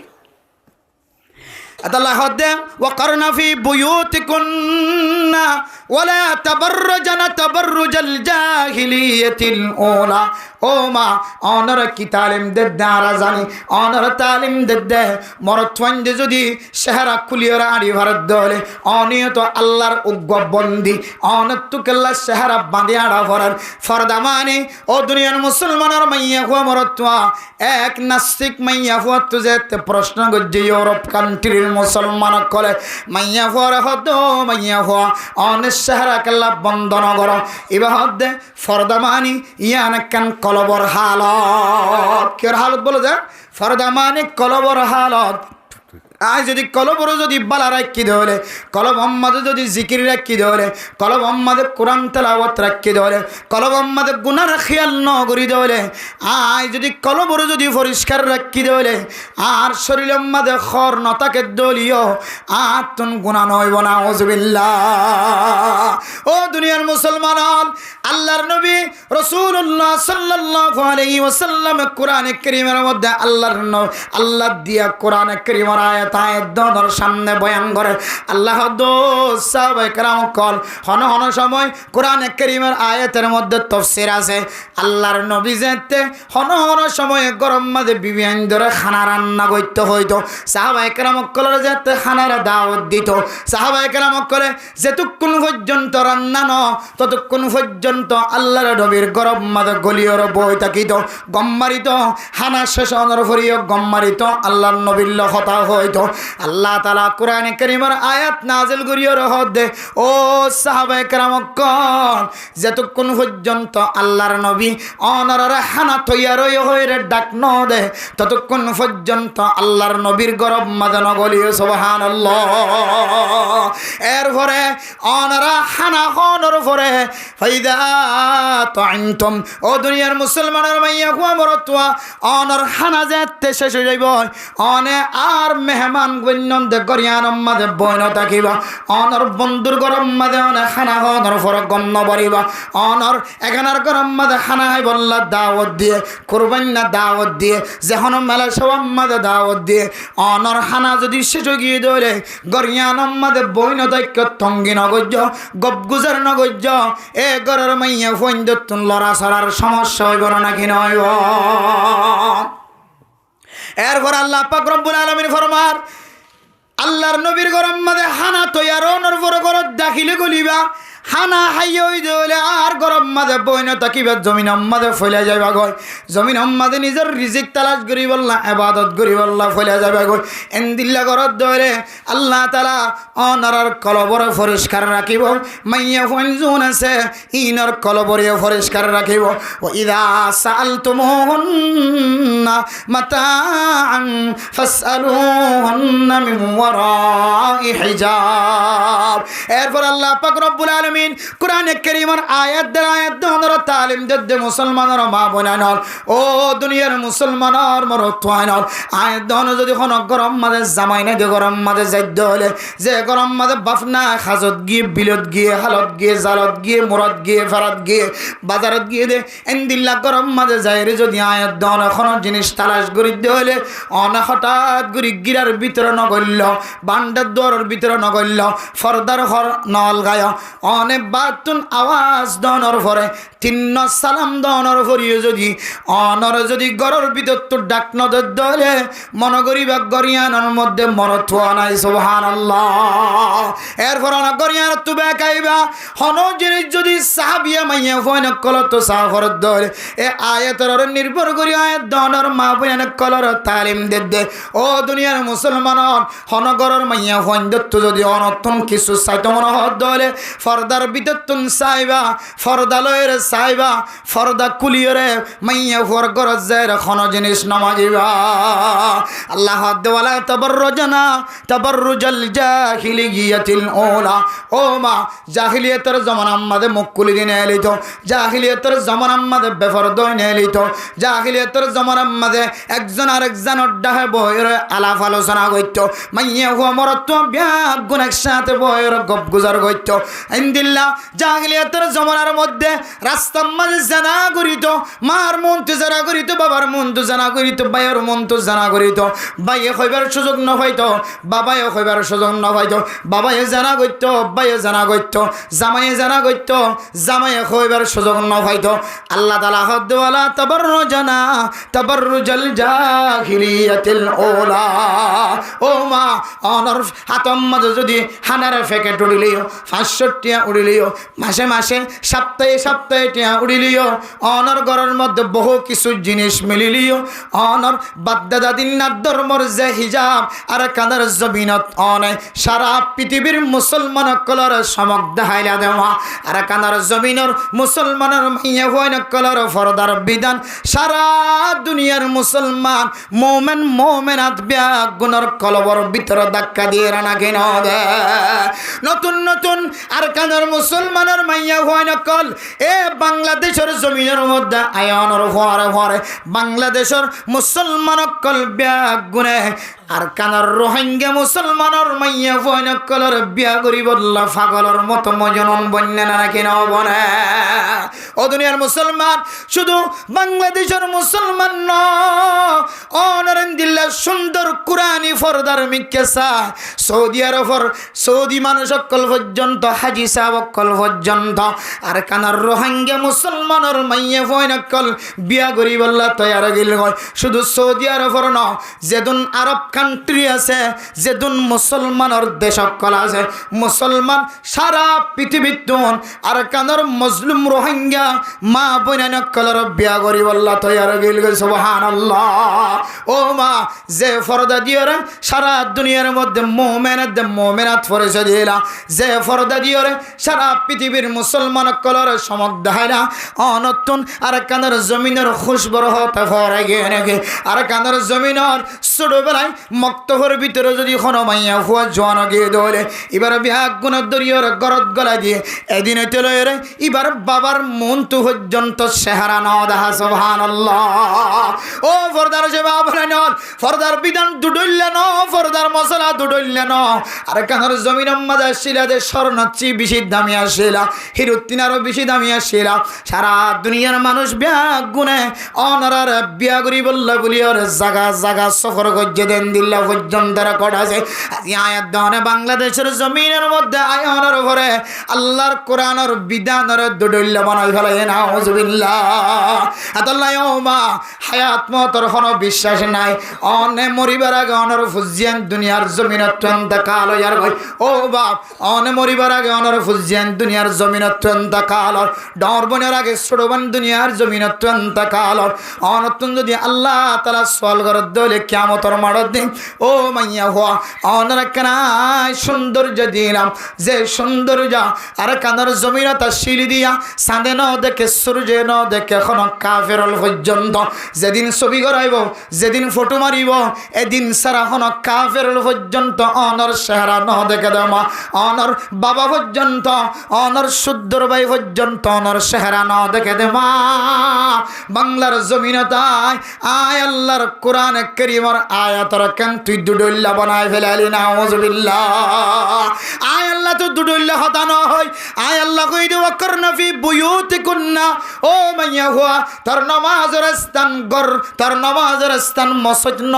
Speaker 1: আল্লাহ হদে ওয়াকারনা ফি বুয়ুতিকুন্না ওয়ালা তাবাররাজনা তাবাররুজাল জাহিলিয়াতিল উলা। ও মা অনর কি তালিম দে দারা জানি অনর তালিম দে মরত্বন্দে যদি চেহারা খুলিয়রা আড়ি ভারত দলে অনিয়ত আল্লাহর উগ্র বন্দি অনতুকেল্লা চেহারা বাঁধে আড়া ভরার ফরদামানি ও দুনিয়ার মুসলমানের মাইয়া হুয়া মরত্বা এক নাস্তিক মাইয়া হুয়া তুজে প্রশ্ন গজ্জে ইউরোপ কান্ট্রির মুসলমান কলে মাইয়া হুয়ার হদ মাইয়া হুয়া অনেক চেহারা কেল্লা বন্ধন কর এবার হদে ফরদামানি ইয়ান কান কলবর হালত কের হালত বলে যে ফরদামানি কলবর হালত। আজ যদি কলবর যদি বালা রাখি ধরে কলব আম্মাদে যদি জিকির রাখি ধরে কলব আম্মাদে কোরআন তেলাওয়াত রাখি ধরে কলব আম্মাদে গুনার খেয়াল ন করি ধরে আজ যদি কলবর যদি পরিষ্কার রাখি ধরে আর শরীর আম্মাদে খর নতাকে দলীয় আর তুন গুণা নইব না আউযুবিল্লাহ। ও দুনিয়ার মুসলমান আল্লাহর নবী রাসূলুল্লাহ সাল্লাল্লাহু আলাইহি ওয়াসাল্লাম কোরআনে কারীমের মধ্যে আল্লাহ দিয়া কোরআনে কারীমের আয়াত দর সামনে বয়ান করে আল্লাহ সাহাবায়ে কেরাম কল হন হন সময় কোরআনে কারীমের আয়াতের মধ্যে তাফসীর আছে আল্লাহর নবী যেতে হন হন সময় গরম মাঝে বিবিয়ান ধরে খানা রান্না করতে হইতো সাহাবায়ে কেরাম কলের যেতে খানার দাওয়াত দিত সাহাবায়ে কেরাম কলে যেতক্ষণ পর্যন্ত রান্না ন ততক্ষণ পর্যন্ত আল্লাহর নবীর গরম মাঝে গলিয়র বই থাকিত গম্মারিত খানা শেষ হওয়ার পরেও গম্মারিত আল্লাহর নবীর কথা হইতো আল্লাহ তাআলা কোরআনে কারীমের আয়াত নাযিল করিয়া রহদে ও সাহাবায়ে কেরাম যতক্ষণ পর্যন্ত আল্লাহর নবী অনরারে হানা তৈয়ার হয়ে ডাক ন দে ততক্ষণ পর্যন্ত আল্লাহর নবীর গরব মাদান গলিয়ে সুবহানাল্লাহ। এরপরে অনরা হানা হনর পরে ফাইদা তাইনতুম ও দুনিয়ার মুসলমানের মাইয়া হুয়া মরতুয়া অনর হানা যেতে শেষ হয়ে যাইব অনে আর মেহমান গণ্যন দে গরিয়ান মাদে বইন থাকিবা অনর বন্ধুর গরম মাদে অনে খানা হনর ফর গণ্য বরিবা অনর এখানার গরম মাদে খানা হয় বললা দাওয়াত দিয়ে কুরবান্না দাওয়াত দিয়ে যেহন মেলা সবাম মাদে দাওয়াত দিয়ে অনর খানা যদি শেষ গিয়ে ধরে গরিয়ান মাদে বইন দায়িত্ব তঙ্গি নগজ্য গবগুজার নগজ্য এ গরের মাইয়া ফইন দত্তুন লড়া সরার সমস্যা হইব নাকি নয়। এরপর আল্লাহ পাক রব্বুল আলামিন ফরমার আল্লাহর নবীর গরম মাঝে হানা তৈয়ার নরবর গরত দাখিলে গলিবা হানা হাইয় দিলে আর গরম মাঝে বইন তাকিবা জমিন মাঝে ফেলে যাইবা গয় জমিন মাঝে নিজের রিজিক তালাশ করি বললা ইবাদত করি বললা ফেলে যাইবা গয় এন্দিল্লা গরত ধরে আল্লাহ তাআলা অনরার কলবরে পরিষ্কার রাখিব মাইয়া ফনজুন আছে ইনর কলবরে পরিষ্কার রাখিব ও ইদা সাআলতুমুহুন্না মাতাআন ফাসআলুহুন্না মিন ওয়ারাই হিজাব। এরপর আল্লাহ পাক রব্বুল আলামিন কোরআনে কারীমের আয়াত দর তালিম দে মুসলমানের মা বোনানর ও দুনিয়ার মুসলমানের মরতওয়ানর আয়াত দন যদি কোন গরম মাঝে জামাই না দে গরম মাঝে যাইদ হলে যে গরম মাঝে বাফনা হাজত গিয়ে বিলত গিয়ে হালত গিয়ে জালত গিয়ে মুরাদ গিয়ে ফারাত গিয়ে বাজারত গিয়ে দে এন্দিল্লা গরম মাঝে যাইরে যদি আয়াত দন কোন জিনিস তালাশ করি দে হলে অন হঠাৎ গুরি গিরার ভিতরে নগল্য বান্ডার দরের ভিতরে নগল্য ফরদার হর নল গায় অনেক বাতুন আওয়াজ দনর পরে তিন্ন সালাম দনর পরিয়ে যদি অনর যদি গরর ভিতর তো ডাক নদের দলে মন করিবা গরিয়ানোর মধ্যে মরত্ব নাই সুবহানাল্লাহ। এরপর অন গরিয়ান তু বেকাইবা হন জিনিস যদি সাহাবিয়া মাইয়া ফয়ন কল তো সাফর দলে এ আয়াতের নির্ভর করি আয়াত দনর মা বয়ান কলর তালিম দে ও দুনিয়ার মুসলমান হন গরর মাইয়া ফয়ন দত্ত যদি অনতন কিছু সাইত মন হদ দলে ফরদার ভিতর তুন সাইবা ফরদা লয়ের সাইবা ফরদা কুলিয়রে মাইয়া ফর গরজ যায় খন জিনিস নমাজিবা আল্লাহ দেওয়ালা তাবাররুজনা তাবাররুজাল জাহিলিয়াতিল উলা। ও মা জাহিলিয়াতের জামানা আমাদের মুখ খুলি দিনে এলিত জাহিলিয়াতের জামানা আমাদের বেফরদ হয়ে এলিত জাহিলিয়াতের জামানা আমাদের একজন আরেকজনের ডাহে বইয়ের আলাপ আলোচনা করত মাইয়া হুয়া মরত ব্যাগ গুণ একসাথে বইয়ের গপ গুজার করত দিল্লা জাহিলিয়াতের জমানার মধ্যে রাস্তার মাঝে জানা করিত, মার মন তো জানা করিত, বাবার মন তো জানা করিত, ভাইয়ের মন তো জানা করিত। ভাইয়ে হইবার সুযোগ না হইতো, বাবাইও হইবার সুযোগ না হইতো। বাবাইয়ে জানা করতো, ভাইয়ে জানা করতো, জামাইয়ে জানা করতো, জামাইয়ে হইবার সুযোগ না হইতো। আল্লাহ তাআলা হদ্দওয়ালা তাবাররুজানা তাবাররুজাল জাহিলিয়াতিল ওলা। ও মা অনর হাতম মাঝে যদি হানার ফেকে উড়িলিও, 500 টিয়া উড়িলিও, মাসে মাসে সপ্তাহে সপ্তাহে টিয়া উড়িলিও, অনর ঘরের মধ্যে বহু কিছু জিনিস মিলিলিও। অনর বাদ্দাদা দিনার ধর্মর যে হিজাব আর কানার জমিনত অনে সারা পৃথিবীর মুসলমান কলর সমক দেখাইলা দেওয়া, আর কানার জমিনের মুসলমানের মাইয়া হইন কলর ফরদার বিধান সারা দুনিয়ার মুসলমান মোমেন মোমেনাত গুণর কলবর ভিতরে ধাক্কা দিয়ে রানা কেন দে। নতুন নতুন আর কানার মুসলমানের মাইয়া হইন কল এ বাংলাদেশের জমিনের মধ্যে আয়নের হরে হরে বাংলাদেশের মুসলমান কল গুণে আর কানার রোহিঙ্গা মুসলমানের মাইয়া হইন কলর বিয়া করি বললা ফাগলের মতো মজনন বন্যা না কেন বনে। ও দুনিয়ার মুসলমান শুধু বাংলাদেশের মুসলমান ন অনরেন্দিল্লা সুন্দর কুরআনি ফরদার মিকেসা সৌদি আরবর সৌদি মানুষ অকল পর্যন্ত হাজি সাহেব অকল পর্যন্ত আর কানার রোহিঙ্গা মুসলমানের মাইয়া হইন কল বিয়া করি বললা তৈয়ার গিল হয়। শুধু সৌদি আরবর ন যেদুন আরব কান্ট্রি আছে, যেদুন মুসলমানের দেশ অকল আছে, মুসলমান সারা পৃথিবীত আর কানার মজলুম রোহিঙ্গা মা বোন কলর বিয়া করি বললা তৈয়ার গিল গই। সুবহানাল্লাহ। ও মা যে ফরদা দিয়রে সারা দুনিয়ার মধ্যে মোমেনাত পরিচয় দিলা, যে ফরদা দিয়রে সারা পৃথিবীর মুসলমান কলর সমক দেখাইলা অনতুন আর কানার জমিনের খুশবর হতে ফরে গিয়ে নাকি আর কানার জমিনের ছোটবেলায় মক্তহর ভিতরে যদি কোনো মাইয়া হুয়া জোয়ান গিয়ে দৌড়ে এবার বিয়া গুণের দরিয়র গরত গলা দিয়ে এদিনে তেলরে এবার বাবার মন তো পর্যন্ত চেহারা ন দেখা। সুবহানাল্লাহ। ও ফরদার যে বাবা নন ফরদার বিধান দুডইলে ন, ফরদার মশলা দুডইলে ন আর কানার জমিন মাঝে শিলাদের স্বর্ণচি বেশি দামি আসিলা, হিরুত্তিনারও বেশি দামি আসিলা। সারা দুনিয়ার মানুষ বিয়া গুনে অনারার বিয়া করি বললা বলি ওর জাগা জাগা সফর করছে দেন দিল্লা পর্যন্ত রেকর্ড আছে। আয়াত দনে বাংলাদেশের জমিনের মধ্যে আয়নের ঘরে আল্লাহর কোরআনের বিধানের দুডইলে বানাই ফেলে নাউজুবিল্লাহ। আতাল্লাহ ও মা হায়াত মতর কোনো বিশ্বাস নাই, অনে মরিবার আগে অনর ফুজিয়ান দুনিয়ার জমিন অত্যন্ত কাল ইয়ার ভাই। ও বাপ অনে মরিবার আগে অনর ফুজিয়ান দুনিয়ার জমিন অত্যন্ত কাল, ডর বনের আগে ছোটবান দুনিয়ার জমিন অত্যন্ত কাল। অনতুন যদি আল্লাহ তাআলা সওয়াল করে দলে কিয়ামতের মাঠের দিন ও মাইয়া হওয়া অনর কানাই সৌন্দর্য দিলাম, যে সৌন্দর্য আর কানার জমিন তা শিলি দিয়া চাঁদে ন দেখে সূর্য ন দেখে এখন কাফেরল পর্যন্ত যেদিন ছবি করাইব যেদিন ফটো মারিব এদিন সারা হন কাফের পর্যন্ত অনর চেহারা ন দেখে দেমা, অনর বাবা পর্যন্ত অনর শুদ্ধর ভাই পর্যন্ত অনর চেহারা ন দেখে দেমা। বাংলার জমিনতায় আয় আল্লাহর কোরআন কারীমের আয়াতর কেন তুই দুডল্লা বানায় ফেলালি নাউজুবিল্লাহ। আয় আল্লাহ তো দুডল্লা হতা ন হয়, আয় আল্লাহ কই দে ওয়াকরনা ফি বুয়ুতিকুন্না। ও মাইয়া হুয়া তোর নামাজের স্থান গর, তোর নামাজের স্থান মসজিদ ন,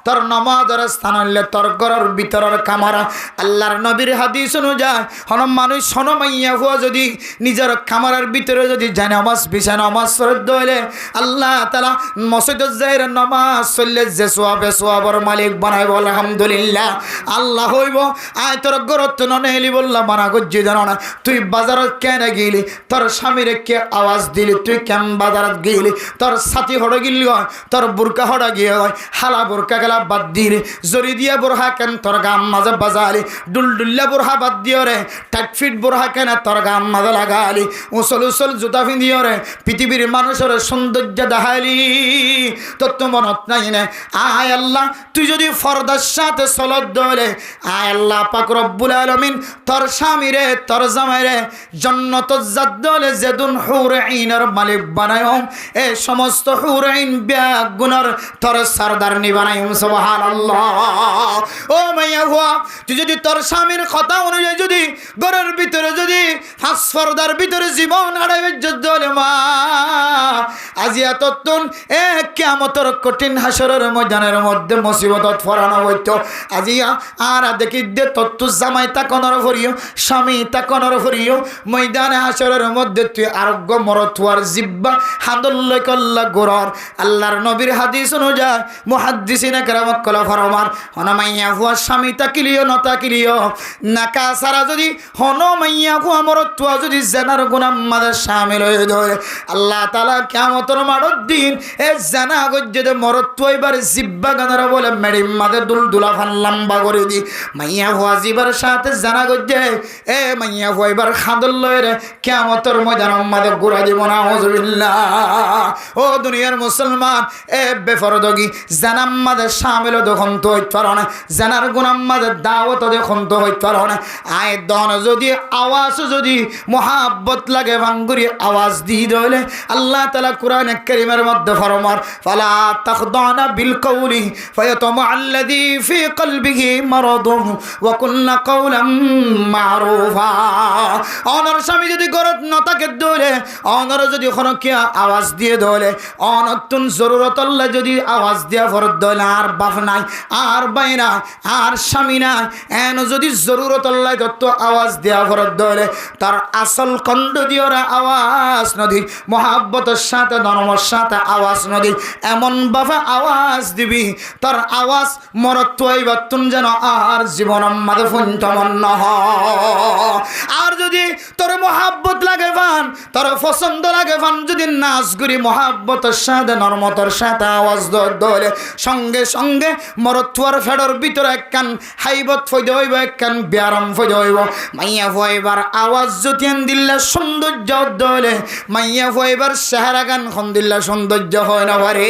Speaker 1: তোর নামাজের স্থান হইলে তোর ঘরের ভিতরের কামারা। আল্লাহর নবীর হাদিস অনুযায়ী হন মানুষ হন মাইয়া হুয়া যদি নিজের কামারের ভিতরে যদি যায় নামাজ বিছা নামাজ পড়তে হইলে আল্লাহ তাআলা মসজিদে যাইর নামাজ চললে যে সোয়াবের মালিক বানাইব। আলহামদুলিল্লাহ। আল্লাহ হইব আয় তোর ঘরত ননেলি বললা মানা গজ্জি জানো না তুই বাজারত কেন গেলি, তোর স্বামীরে কে আওয়াজ দিলি, তুই কেন বাজারত গেলি, তোর সাথী হড় গিলি হয়, তোর বুরকা হড়া গিয়ে হয়, হালা বুরকা গেলা বাদ দিলি, জরি দিয়া বুরহা কেন তোর গাম মাঝে বাজালি, ডুলডুল্লা বুরহা বাদ দিও রে, টাইটফিট বুরহা কেন তোর গাম মাঝে লাগালি, উসল উসল জুতা পিঁধিও রে, পৃথিবীর মানুষের সৌন্দর্য দেখালি, তোর তো মনত নাই না। আয় আল্লাহ তুই যদি ফরদার সাথে চলত দলে আয় আল্লাহ পাক রব্বুল আলামিন আলামিন তোর স্বামীরে তোর জামাইরে জান্নাতুল জাদ্দলে যেদুন হুর আইনের মালিক বানায়ো এই সমস্ত হুর আইন গুনার তোর সরদার নি বানায়ো সুবহানাল্লাহ। ও মাইয়া হুয়া তুই যদি তোর স্বামীর কথা অনুযায়ী যদি ঘরের ভিতরে যদি হাস পর্দার ভিতরে জীবন হারাইবে যদ্দলে মা আজি এতক্ষণ কিয়ামতের কঠিন হাসরের ময়দানের মধ্যে মুসিবতত ফরানো হইতো আজি আর দেখি দে তত্ত্ব জামাই তাকনর করিও স্বামী তাকনর করিও ময়দানে হাসরের মধ্যে তুই আরোগ্য মরতুয়ার জিব্বা হাদুল্লাহ কল্লা গোরর আল্লাহর নবীর হাদিস অনুযায়ী মুহাদ্দিসিনে কেরাম কলা ফরমান হনমাইয়া হুয়া স্বামী তাকিলিও নতাকিলিও নাকা সারা যদি হনমাইয়া হুয়া মরতুয়া যদি জেনার গুনাহ মাদের শামিল হয়ে ধরে আল্লাহ তাআলা কিয়ামতের মাঠের দিন এ জানা গজ্জে মরতুয়া এবার জিব্বা গানারা বলে মেডিম মাদে দুলদুলা ফান লম্বা করে দি মাইয়া হুয়া জিবার সাথে জানা গজ্জে এ মাইয়া হুয়া এবার খাদুল্লাহ রে কিয়ামতের ময়দান মাদে গুরা দিব না আউযুবিল্লাহ। ও দুনিয়ার মুসলমান এ বেফরদগি জানাম মাদে শামিল যখন তো হইতে পারো না জানার গুনাহ মাদে দাওয়াত যখন তো হইতে পারো না আয় দন যদি আওয়াজ যদি মোহাব্বত লাগে ভাঙ্গুরি আওয়াজ দিয়ে দলে আল্লাহ তাআলা কোরআনে কারীমের মধ্যে ফরমান ফালা তাখদানা বিল কওলি ফায়াতমা আল্লাযী ফি কলবিহি মারাদুন ওয়া কুলনা কওলাম মারুফা। অনর স্বামী যদি গরত নতাকে দলে অনর যদি কোনো কি আওয়াজ দিয়ে দলে অনতুন জরুরত আল্লাহ যদি আওয়াজ দিয়া ফরত দলে আর বাপ নাই আর বাইনা আর স্বামী না এন যদি জরুরত আল্লাহ তত আওয়াজ দিয়া ফরত দলে তার আসল কণ্ড দিওরা আওয়াজ নদী মোহাব্বতের সাথে ধর্মের সাথে আওয়াজ নদী এমন বাবা আওয়াজ দিবি তার আওয়াজ মরত্বই বাতুন যেন আর জীবন আমাদের ফুন্তমন্ন আর যদি তোর মোহাব্বত লাগে ফান তোর পছন্দ লাগে ফান যদি নাচ করি মোহাব্বতের সাথে নরমতর সাথে আওয়াজ দলে সঙ্গে সঙ্গে মরত্বর ফেডর ভিতরে একখান হাইবত ফইদে হইব একখান ব্যারাম ফইদে হইব মাইয়া ফইবার আওয়াজ যতিয়ান দিল্লা সৌন্দর্য দলে মাইয়া ফইবার চেহারা গান খন দিল্লা সৌন্দর্য হয় না পারে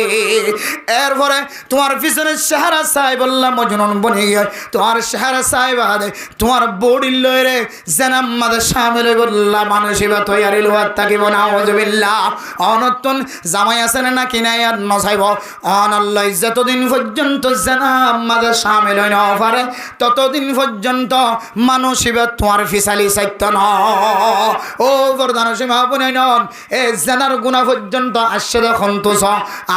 Speaker 1: এরপরে তোমার পিছনে চেহারা চাই বললাম মজনুন বনে গিয়ে তোমার চেহারা চাই বাদে তোমার বডি লয়রে জানাম মাদে শামিল বললাম মানসিবা তৈয়ারি লোয়ার থাকিব না আউযুবিল্লাহ। অনতুন জামাই আছে না কিনা আর নসাইব অনাল্লাহ যতদিন পর্যন্ত জানাম মাদে শামিল হয় না পারে ততদিন পর্যন্ত মানসিবা তোমার ফিসালি সাইত্য ন ও প্রধান সীমা বনে নন এ জানার গুণা পর্যন্ত আসছে দেখুন তো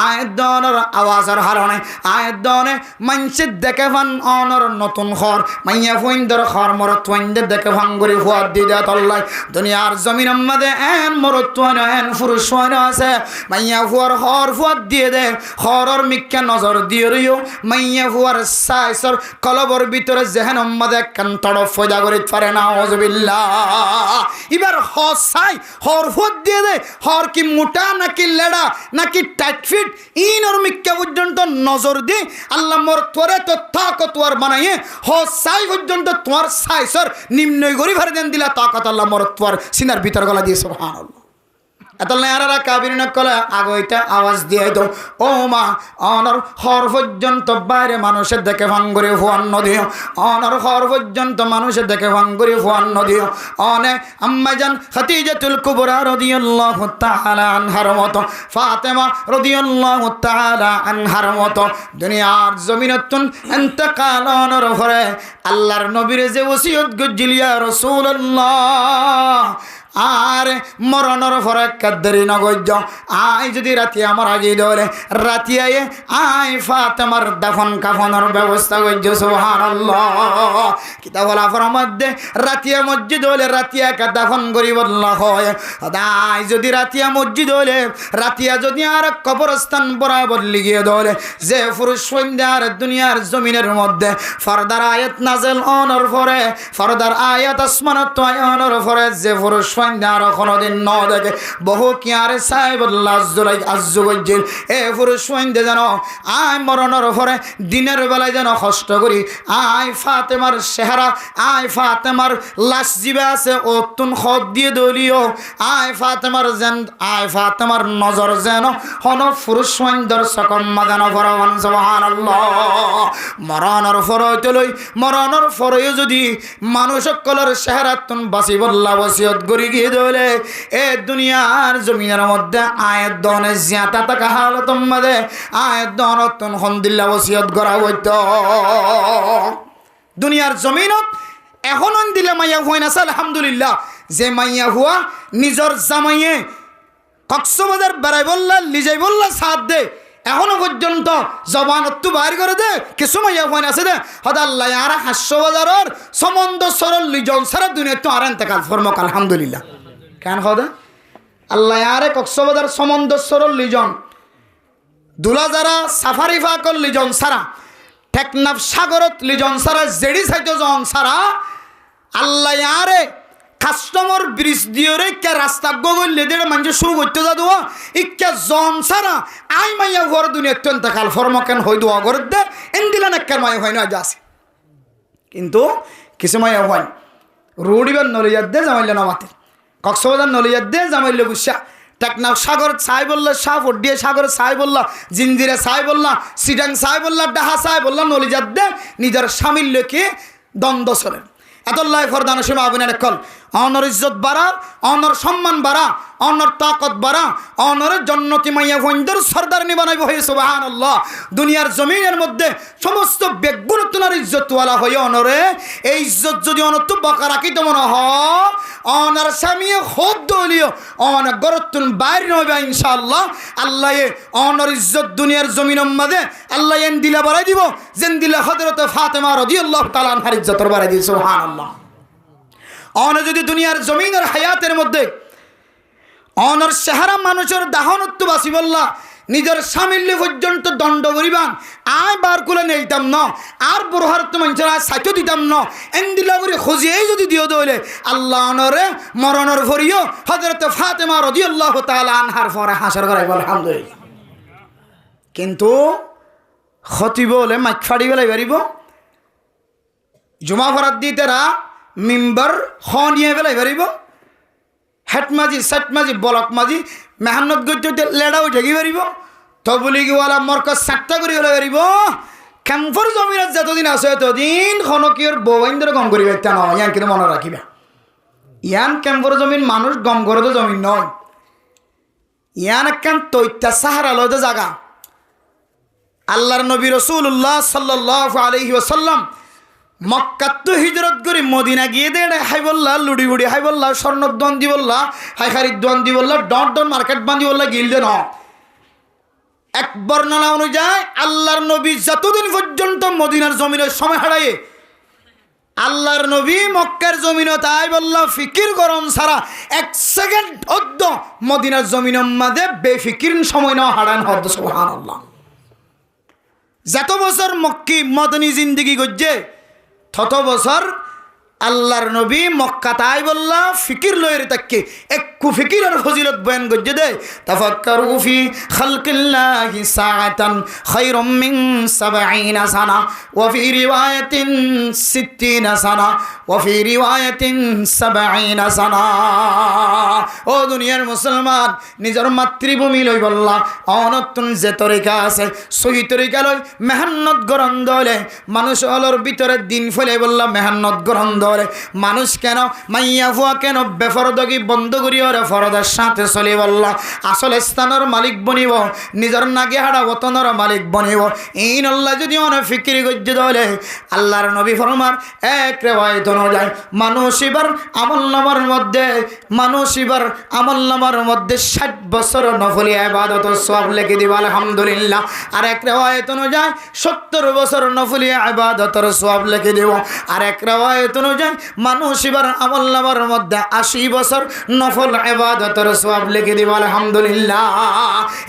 Speaker 1: আয়ের দনের আওয়াজের হারণে আয়ের দনে মানুষের দেখে ভান অনর নতুন ঘর মাইয়া ফুইন্দর ঘর মরত ফুইন্দের দেখে ভাঙ্গুরি ফুয়ার দিয়ে তল্লাই দুনিয়ার জমিন আমাদের এন মরত এন পুরুষ আছে মাইয়া ফুয়ার হর ফুয়ার দিয়ে দে হরর মিক্কা নজর দিয়ে রইও মাইয়া ফুয়ার সাইসর কলবর ভিতরে যেহেন আমাদের একখান তড়প ফয়দা করি পারে না আউযুবিল্লাহ। এবার হর সাই হর ফুয়ার দিয়ে দে হর কি মোটা নাকি লেড়া নাকি টাইট ফিট ইনর মিক্কা পর্যন্ত নজর দি আল্লাহ মোর তোরে তো তাকতওয়ার বানাইয়ে সাই পর্যন্ত তোমার সাইসর নিম্নই গরি ভরে দেন দিলা তাকত আল্লাহ মোর তোর সিনার ভিতর গলা দিয়ে সুবহানাল্লাহ। এতলে আরারা কাবিরিন কলা আগইটা আওয়াজ দিয়ে দাও ও মা অনর হর পর্যন্ত বাইরে মানুষের দেখে ভাঙ্গুরি ফুয়ান নদীও অনর হর পর্যন্ত মানুষের দেখে ভাঙ্গুরি ফুয়ান নদীও অনে আম্মাজান খাদিজাতুল কুবরা রাদিয়াল্লাহু তাআলা আনহার মতো ফাতেমা রাদিয়াল্লাহু তাআলা আনহার মতো দুনিয়ার জমিনতুন ইন্তেকাল অনর করে আল্লাহর নবীর যে ওসিয়ত গজিলিয়া রাসূলুল্লাহ আর মরণর ফরক কাদ্দারি নগজ্য আই যদি রাতি আমার আগে ধরে রাতি আয়ে আই ফাতেমার দাফন কাফনের ব্যবস্থা করছো সুবহানাল্লাহ। কিতাবলা ফরমধ্যে রাতিয়া মসজিদ হলে রাতিয়া কা দাফন করিব আল্লাহ হয় আই যদি রাতিয়া মসজিদ হলে রাতিয়া যদি আর কবরস্থান বরাবর লিগিয়ে ধরে যে পুরুষ সন্ধ্যার দুনিয়ার জমিনের মধ্যে ফরদার আয়াত নাজেল অনর ফরে ফরদার আয়াত আসমানত অনর ফরে যে পুরুষ সোয়াইন আর কোনোদিন ন দেখে বহু কি আরে সাহেবুল্লাহ আজ্জুল এ পুরুষ সোয়াইন দে যেন আয় মরণের পরে দিনের বেলায় যেন কষ্ট করি আয় ফাতেমার চেহারা আয় ফাতেমার লাশ জিবে আছে ও তুন খত দিয়ে দলিও আয় ফাতেমার যেন আয় ফাতেমার নজর যেন হন পুরুষ সোয়াইন দর্শকম মাদান ফরমান সুবহানাল্লাহ মরণের পরে লই মরণের পরে যদি মানুষ সকলের চেহারা তুন বাসি বল্লা বসিয়ত করি গিয়ে দলে এ দুনিয়ার জমিনের মধ্যে আয়ের দনে জিয়াতা থাকা হালত মধ্যে আয়ের দনতন হন্দিল্লা বসিয়ত করা হইত দুনিয়ার জমিনত এখন দিলে মাইয়া হুয়াই না আলহামদুলিল্লাহ যে মাইয়া হুয়া নিজর জামাইয়ে কক্সবাজার বেড়াই বললা লিজাই বললা সাথ দে এখনো পর্যন্ত জবানত্তু বাইর করে দে কিছু মাইয়া হুয়াই আছে দে হদ আল্লাহ আর 500 বাজারের সম্বন্ধ সরল লিজন সারা দুনিয়া তো আর এতেকাল ফরমক আলহামদুলিল্লাহ কেন হদা আল্লাহ আরে কক্সবাজার সম্বন্ধ সরল লিজন দুলা যারা সাফারি ফাকল লিজন সারা টেকনাফ সাগরত লিজন সারা জেডি সাইতো জন সারা আল্লাহ আরে কাস্টমার ব্রিজ দিয়ে রে কে রাস্তা গগল লেদের মানুষ শুরু করতে যা দোয়া ইক্কা জন সারা আই মাইয়া ঘর দুনিয়া অত্যন্ত কাল ফরমকেন হই দোয়া করে দে এন্দিলা নাক্কার মাইয়া হয় না যাসি কিন্তু কিছু মাইয়া হয় রোডিবার নলিয়ার দে জামাইলে নামাতে কক্সবাজার নলিয়ার দে জামাইলে বুঝা টেকনাফ সাগর সাই বললা শাহ ফডিয়ে সাগর সাই বললা জিঞ্জিরে সাই বললা সিডাং সাই বললা ডাহা সাই বললা নলিজার দে নিজের স্বামীর লেখে দ্বন্দ্ব চলে এতল্লাহ ফরদান সীমা আবিনের কল অনর ইজ্জত বাড়া অনর সম্মান বাড়া অনর তাকত বাড়া অনরের জন্নতি মাইয়া ফইন্দর সর্দার নিবানাইব হয়ে সুবহানাল্লাহ দুনিয়ার জমিনের মধ্যে সমস্ত বেগুণতনার ইজ্জতওয়ালা হয়ে অনরে এই ইজ্জত যদি অনত বকা রাখিত মনে হয় অনার স্বামী খোদ দলিও অন গরতুন বাইরে নইবা ইনশাআল্লাহ আল্লাহ অনর ইজ্জত দুনিয়ার জমিনের মধ্যে আল্লাহ এন দিলা বাড়াই দিব যেন দিলা হযরত ফাতেমা রাদিয়াল্লাহু তাআলা আনহার ইজ্জতর বাড়াই দিব সুবহানাল্লাহ অন যদি দুনিয়ার জমিনের হায়াতের মধ্যে অনর চেহারা মানুষের দাহনত্ব বাসি বললা নিজের স্বামীল্য পর্যন্ত দণ্ড করিবান আয় বার করে নেইতাম ন আর বড়হার তো মানুষের আয় সাইতো দিতাম ন এন্দিলা করে খুঁজিয়েই যদি দিও দইলে আল্লাহ অনরে মরণের ভরিও হযরত ফাতেমা রাদিয়াল্লাহু তাআলা আনহার পরে হাসর করাইব আলহামদুলিল্লাহ কিন্তু খতিব বলে মাইক ফাড়ি বেলাই পারিব জুমা ফরাত দিতেরা মিম্বার নিয়ে বেলাই পারিব হেট মাঝি সেট মাঝি বলক মাঝি মেহান্নত গইতে লেডা উঠে কি পারিব তবলিগওয়ালা মরকজ সাতটা করে হলে পারিব ক্যাম্পর জমিনত যতদিন আছে ততদিন খনকিয়র বৌবাইন্দর গম করিবে তা নয় ইয়ান কিন্তু মনে রাখিবা ইয়ান ক্যাম্পর জমিন মানুষ গম করে তো জমিন নয় ইয়ান একখান তৈত্যা সাহারা লয়তো জাগা আল্লাহর নবী রাসূলুল্লাহ সাল্লাল্লাহু আলাইহি ওয়াসাল্লাম মক্কাত হিজরত করে মদিনা গিয়ে দে হাই বললা লুডি বুড়ি হাই বললা স্বর্ণদ্বন দি বললা হাই খারিদ্বন দি বললা ডন মার্কেট বান্ধি বললা গিলদে ন এক বর্ণনা অনুযায়ী আল্লাহর নবী যতদিন পর্যন্ত মদিনার জমিনের সময় হারায়ে আল্লাহর নবী মক্কার জমিনে তাই বললা ফিকির গরম সারা 1 সেকেন্ড অদ্দ মদিনার জমিনের মধ্যে বেফিকির সময় না হারান হদ সুবহানাল্লাহ যত বছর মক্কি মদনী জিন্দেগি গজ্জে তত বছর আল্লাহর নবী মক্কা তাই বললা ফিকির লয়ের তাকে একটু ফিকিরের ফজিলত বয়ান গজ্জে দে তাফাক্কারু ফি খালকিল্লাহি সাআতান খায়রুম মিন 70 সানা ওয়া ফি রিওয়ায়াতিন 60 সানা ওয়া ফি রিওয়ায়াতিন 70 সানা ও দুনিয়ার মুসলমান নিজের মাতৃভূমি লই বললা অনতুন যে তরিকা আছে সহি তরিকা লই মেহনত গ্রহণ দলে মানুষ অলর ভিতরে দিন ফেলে বললা মেহনত গ্রহণ ধরে মানুষ কেন মাইয়া ফুয়া কেন বেফরদগি বন্ধ করি ওরে ফরদের সাথে চলি বললা আসলে স্থানের মালিক বনিব নিজের নাগে হাড়া ওতনের মালিক বনিব এই নল্লা যদি অনেক ফিকিরি গজ্জে দলে আল্লাহর নবী ফরমার এক রেওয়ায়েত অনুযায়ী মানুষ এবার আমলনামার মধ্যে 60 বছর নফলি ইবাদত সওয়াব লিখে দিব আলহামদুলিল্লাহ আর এক রেওয়ায়েত অনুযায়ী 70 বছর নফলি ইবাদতের সওয়াব লিখে দিব আর এক রেওয়ায়েত অনুযায়ী অনুযায়ী মানুষ এবার আমল নামার মধ্যে 80 বছর নফল ইবাদতের সওয়াব লিখে দিব আলহামদুলিল্লাহ।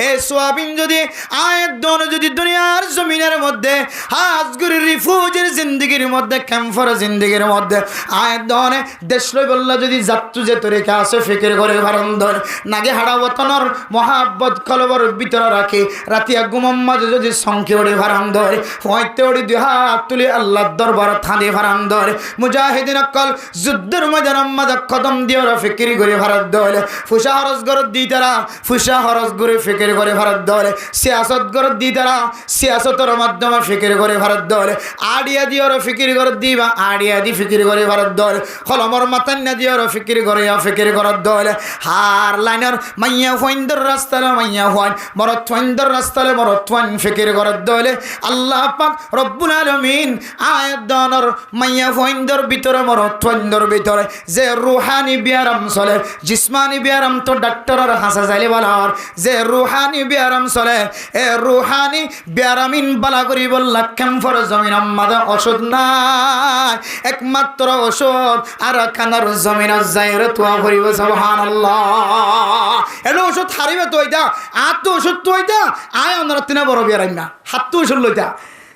Speaker 1: এই সওয়াবিন যদি আয়াত দন যদি দুনিয়ার জমিনের মধ্যে হাজগুরি রিফুজের জিন্দেগির মধ্যে ক্যাম্পার জিন্দেগির মধ্যে আয়াত দনে দেশলই বললা যদি যাত্তু যে তরিকা আছে ফিকির করে ভারন্দর নাগে হাড়া বতনর মহাব্বত কলবর ভিতরে রাখি রাতিয়া গুমম্মাদ যদি সংখ্যে ওড়ি ভারন্দর হইতে ওড়ি দুই হাত তুলি আল্লাহর দরবার থাঁদি ভারন্দর মুজাহিদিন অকল যুদ্ধের ময়দান মাদা কদম দিয়ে ওরা ফিকির করে ভারত দলে ফুসা হরস গরত দি তারা ফুসা হরস করে ফিকির করে ভারত দলে সিয়াসত গরত দি তারা সিয়াসতের মাধ্যমে ফিকির করে ভারত দলে আড়িয়া দিয়ে ওরা ফিকির করে দিবা আড়িয়া দি ফিকির করে ভারত দলে কলমর মাতান্না দিয়ে ওরা ফিকির করে ফিকির করার দলে হার লাইনের মাইয়া ফইন্দর রাস্তালে মাইয়া হন মরত ফইন্দর রাস্তালে মরত ফইন ফিকির করার দলে আল্লাহ পাক রব্বুল আলামিন আয়াত দানর মাইয়া ফইন্দর ভিতরে মরত ফইন্দর ভিতরে যে রুহানি বিয়ারাম চলে জিসমানি বিয়ারাম তো ডাক্তারের হাসা যাইলে বলার যে রুহানি বিয়ারাম চলে এ রুহানি বিয়ারামিন বালা করি বললা ক্যাম্পর জমিন আমাদের ওষুধ নাই একমাত্র ওষুধ আর কানার জমিন যাইরে তোয়া করিব সুবহানাল্লাহ। এলো ওষুধ হারিবে তো এটা আর তো ওষুধ তো এটা আয় আমরা তিনা বড় বিয়ারাম না হাত তো ওষুধ লইতা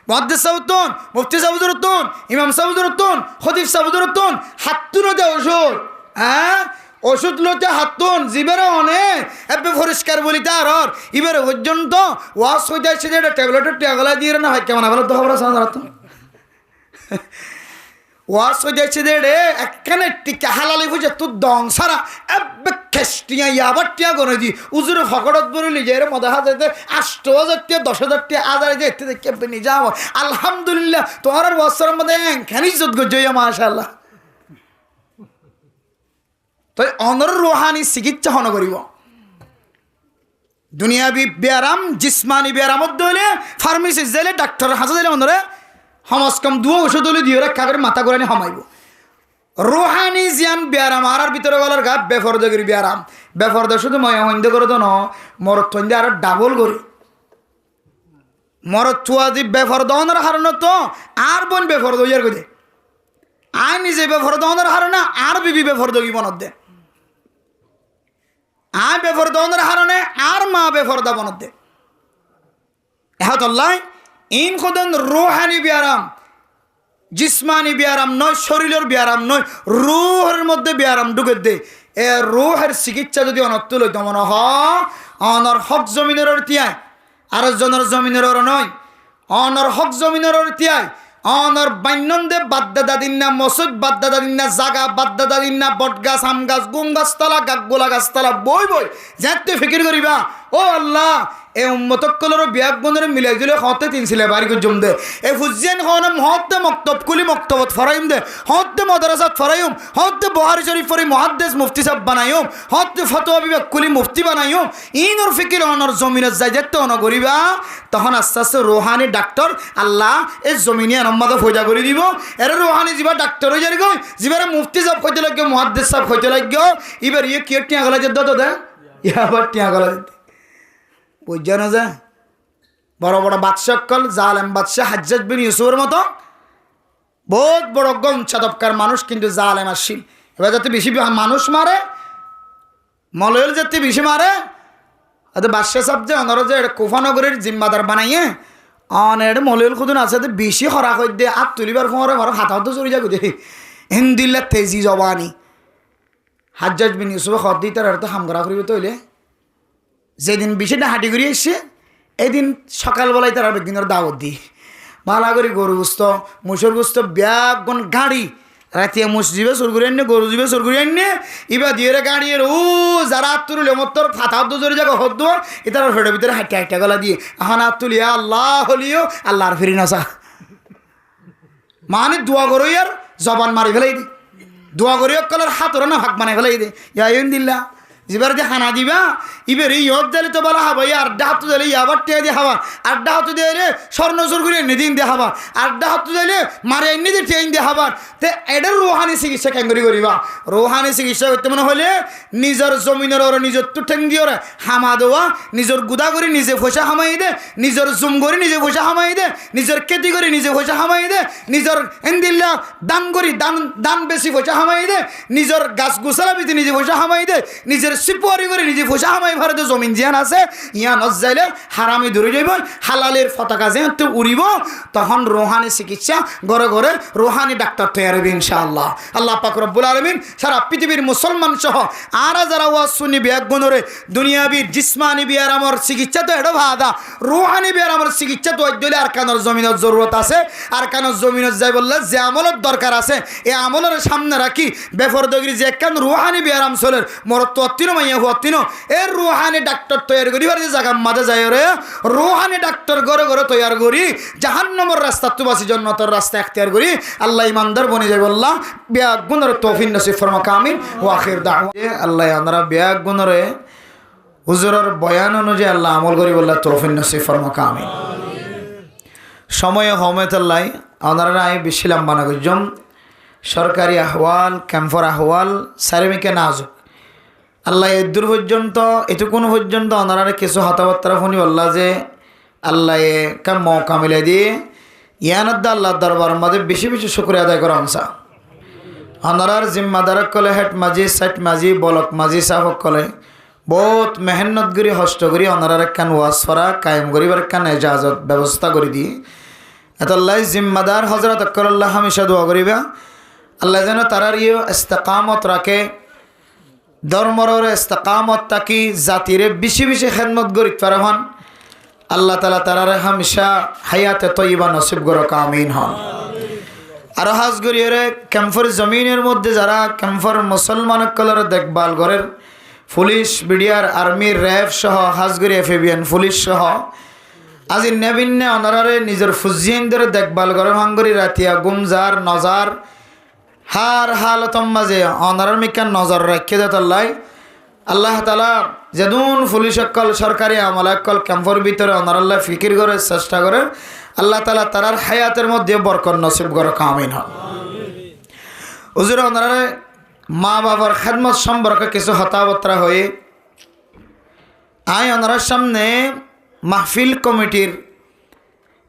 Speaker 1: মুহাদ্দিস সাহুদুন মুফতি সাহুদুরতুন ইমাম সাহুদুরতুন খতিব সাহুদুরতুন হাত্তুন দে ওষুধ ওষুধ লইতে হাতুন জিবের অনেক এবে পরিষ্কার বলি তার এবার পর্যন্ত ওয়াশ হয়ে যাচ্ছে যে ট্যাবলেটের টিয়াগলা দিয়ে না হয় কেমন ভালো তো খবর আছে ওয়াশ হয়ে যাচ্ছে যে রে একখানে টিকা হালালি বুঝে তোর দং সারা এবে খেসটিয়া ইয়াবার টিয়া গনে দি উজুরে ফকড়ত বলিলি যে মদা হাজার 8,000 টিয়া 10,000 টিয়া আদার যে এতে দেখে নিয়ে যাও আলহামদুলিল্লাহ তোমার আর বছরের মধ্যে একখানি ইজ্জত গজইয়া মাশাআল্লাহ। তো অনর রুহানি চিকিৎসা হন করিব দুনিয়াবি ব্যায়াম জিসমানি ব্যায়ামত দলে ফার্মেসি যাইলে ডাক্তার হাসা যাইলে অনরে সমাজ কম দুও ওষুধ হলে দিয়ে রক্ষা করে মাথা করে হামাইব রুহানি জিয়ান ব্যায়াম আর ভিতরে গলার গা বেফরদগিরি ব্যায়াম বেফরদ শুধু মহিন্দ করে তো ন মরত থন্দে আর ডাবল করে মরত থুয়া দি বেফরদ অনর হারণ তো আর বোন বেফরদ ইয়ার গদে আই নিজে বেফরদ অনর হারণ আর বিবি বেফরদগি বনত দে আয় বেফরদানের হারণে আর মা বেফরদা বনত দে এহাতল্লাই ইন খোদন রুহানি ব্যায়াম জিসমানি ব্যায়াম নয় শরীরের ব্যায়াম নয় রুহের মধ্যে ব্যায়াম ঢুকে দে এ রুহের চিকিৎসা যদি অনত্ত লইত মনে অনর হক জমিনের তিয়ায় আর জনের জমিনের নয় অনর হক জমিনের তিয়ায় অনর বাইনন্দে বাদ্দাদা দিন না মসুদ বাদ্দাদা দিন না জাগা বাদ্দাদা দিন না বট গাছ আম গাছ গুম গাছতলা গাগগোলা গাছতলা বই বই যাতে ফিকির করিবা ও আল্লাহ এ উম্মতকলর বিয়াক বন্ধরে মিলাই দিলে হতে তিনছিলে বাড়ি জম দে এ ফুজিয়ান হনম হতে মক্তব কুলি মক্তবত ফরাইম দে হতে মাদ্রাসাত ফরাইম হতে বুখারী শরীফ ফরি মুহাদ্দিস মুফতি সাহেব বানাইম হতে ফতোয়া বিভাগ কুলি মুফতি বানাইম ইনর ফিকির অনর জমিনে যাই যেতে অন করিবা তখন আস্তে আস্তে রুহানি ডাক্তার আল্লাহ এই জমিনে আনম্মাদ ফয়দা করে দিব এর রুহানি যিবা ডাক্তার হয়ে যাবে যিবারে মুফতি সাহেব কইতে লাগবে মুহাদ্দিস সাহেব কইতে লাগবে এবার ইয়ে কি টিয়া গলা যেত দে ইয়াবার টিয়া গলা দিতে বুঝা না যায় বড় বড় বাদশাহ কল জালেম বাদশাহ হাজ্জাজ বিন ইউসুফের মতো বহুত বড় গঞ্চাদবকার মানুষ কিন্তু জালেম আসিল এবার যাতে বেশি মানুষ মারে মলয়ের যাতে বেশি মারে বাদশাহ সাহেব যে অনর যে কুফানগরের জিম্মাদার বানাইয়ে অনেক মলয়ের খুদুন আছে বেশি খরা করে দিয়ে আর তুলিবার ফোঁরে আমার হাত হাত চড়ি যাবে হিন্দিল্লা তেজি জবানি হাজ্জাজ বিন ইউসুফে খত দিই তার তো হামগরা করিবে তৈলে যেদিন বিষয়টা হাঁটি করে এসছে এদিন সকালবেলায় তারা একদিনের দাওয়াত দিই ভালো করে গরু গুস্ত মুসুর গুস্ত ব্যাগন গাড়ি রাতিয়া মুস যাবে চোর করে আনে গরু যাবে চোর করে আনে এবার দিয়ে গাড়ি ও যারা হাত তুলে মতর ফাতা জোরে যাবো হদ্দ এ তার ফেটের ভিতরে হাঁটে হাঁটা গলা দিয়ে এখন হাত তুলিয়া আল্লাহ হলিও আল্লাহর ফিরি নাসা মানে দোয়া করো আর জবান মারি ফেলাই দি দোয়া করি কলার হাত ওরা না ভাগ বানাই ফেলাই দে ইয়া দিল্লা জিবার দিয়ে খানা দিবা ইবের ইয়ত দিলে তো বলা হবা ই আড্ডা হাত দিলে আবার টেয়া দিয়ে খাবা আড্ডা হাত দিলে স্বর্ণচুর করে এনে দিন দিয়ে খাবা আড্ডা হাত দিলে মারে এনে দিয়ে ট্রেন দিয়ে খাবার তে এটার রুহানি চিকিৎসা কেন করিবা রুহানি চিকিৎসা করতে মনে হলে নিজের জমিনের ওরা নিজের তো ঠেং দিয়ে ওরা হামা দেওয়া নিজের গুদা করে নিজে পয়সা হামাই দে নিজের জুম করে নিজে পয়সা হামাই দে নিজের খেতি করে নিজে পয়সা হামাই দে নিজের এন্দিল্লা দান করি দান বেশি পয়সা হামাই দে নিজের গাছ গোছালা বিতে নিজে পয়সা হামাই দে নিজের সিপুয়ারি করে নিজে পয়সা হামাই ভারতে জমিন জিয়ান আছে ইয়া নজাইলে হারামি ধরে যাইব হালালের পতাকা যেহেতু উড়িব তখন রোহানি চিকিৎসা ঘরে ঘরে রোহানি ডাক্তার তৈরি হবে ইনশাআল্লাহ আল্লাহ পাক রব্বুল আলামিন সারা পৃথিবীর মুসলমান সহ আর যারা ওয়াজ শুনি বিয়াগুনরে দুনিয়াবীর জিসমানি বিয়ার আমার চিকিৎসা তো এটা ভাদা রোহানি বিয়ার আমার চিকিৎসা তো দিলে আর কানোর জমিনের জরুরত আছে আর কানোর জমিনত যাই বললে যে আমলের দরকার আছে এই আমলের সামনে রাখি বেফরদগিরি যে একখান রুহানি বিয়ার আমসলের মরত অত্তিনো মাইয়া হুয়াত্তিনো এর রুহানি ডাক্তার তৈরি করিবার যে জায়গা মাঝে যায় রে রুহানি ডাক্তার ঘরে ঘরে তৈরি করি জাহান্নামের রাস্তা তুবাসি জন্নতের রাস্তা এখতিয়ার করি আল্লাহ ইমানদার বনি যাই বললাম বিয়াগুনের তৌফিক নসিব ফরমা কামিল ওয়া আখির দাওয়া আল্লাহ আমরা বিয়াগুনরে হুজুরের বয়ান অনুযায়ী আল্লাহ আমল করি বললাম তৌফিক নসিব ফরমা কামিল সময়ে হমেতাল্লাই ওনারা আমি বেশি লম্বা না করছম সরকারি আহওয়াল ক্যাম্পর আহওয়াল সারেমিকে নাজুক আল্লাহ এদূর পর্যন্ত এটুকুন পর্যন্ত ওনারা কিছু হতাবার্তা শুনি বললা যে আল্লাহ কাম মৌকা মিলে দিয়ে ইয়ানদ্দা আল্লাহ দরবার মাঝে বেশি বেশি শুক্রিয়া আদায় করা আমসা ওনারার জিম্মাদারক কলে হেড মাঝি সাইট মাঝি বলক মাঝি সাহক কলে বহুত মেহনত করি হষ্ট করি ওনারার একখান ওয়াজ ফরা কায়েম করিবার একখান এজাজত ব্যবস্থা করে দিয়ে এতল্লাহ জিম্মাদার হজরত আকরাল্লাহ হামেশা দোয়া করিবা আল্লাহ যেন তারার ইয়ে ইস্তেকামত রাখে ধর্মর ইস্তেকামত তাকি জাতিরে বেশি বেশি খেদমত করি পারহান আল্লাহ তালা তারারে হামেশা হায়াতে তৈবা নসিব গরক আমিন হন আর হাজ গরিয়ে ক্যাম্পর জমিনের মধ্যে যারা ক্যাম্পর মুসলমান কলর দেখভাল করের পুলিশ বিডিআর আর্মি র্যাব সহ হাজগরি এফএবিএন পুলিশ সহ আজি নেবিন্নে অনারারে নিজের ফুজিয়েন্দের দেখভাল করে ভাঙ্গরি রাতিয়া গুমজার নজার হার হালতম মাঝে অনারার মিকান নজর রাখিয়ে দেতাল্লাই আল্লাহ তালা যেদুন পুলিশ অকল সরকারি আমলা অকল ক্যাম্পর ভিতরে অনারাল্লাহ ফিকির করে চেষ্টা করে আল্লাহ তালা তারার হায়াতের মধ্যে বরকত নসিব করে কামিন হন হুজুর অনারারে মা বাবার খেদমত সম্পর্কে কিছু হতাবত্রা হয়ে ওনার সামনে মাহফিল কমিটির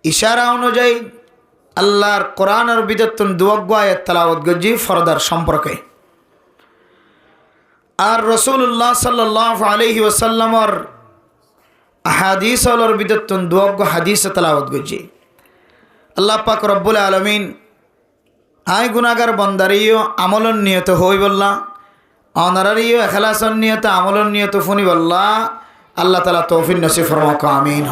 Speaker 1: ইশারা অনুযায়ী আল্লাহর কোরআনের বিদত্তন দুয়াগ্য আয়াত তেলাওয়াত গজি ফরদার সম্পর্কে আর রাসূলুল্লাহ সাল্লাল্লাহু আলাইহি ওয়াসাল্লামর হাদিস আলোর বিদত্তন দুয়াগ্য হাদিস তেলাওয়াত গজি আল্লাহ পাক রব্বুল আলামিন আই গুনাগার বন্দারিও আমলন নিয়ত হই বললা অনারারিও এখলাসন নিয়ত আমলন নিয়ত ফুনি বললা আল্লাহ তালা তৌফিক নসিব ফরমাক আমিন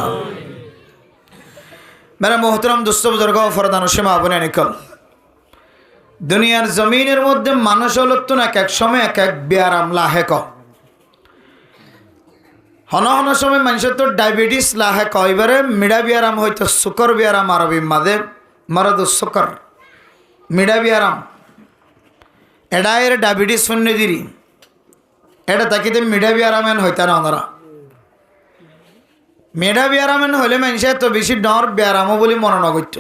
Speaker 1: মেরা মোহতরম দুস্থ বুজুর্গ ফরদান সীমা আপনি নিকল দুনিয়ার জমিনের মধ্যে মানুষ হলতো না এক সময় এক এক ব্যারাম লাহেক হন হন সময় মানুষের তো ডায়াবেটিস লাহেক এবারে মিডা ব্যারাম হয়তো সুকর ব্যারাম আরবি মাদে মারাদ সুকর মিডা ব্যারাম এডা এর ডায়াবেটিস শুনে দিরি এটা তাকিতে মিডা ব্যারামেন হইতা না ওনারা মেডা ব্যারামেন হলে মানুষের তো বেশি ডর ব্যারামও বলে মনে না করত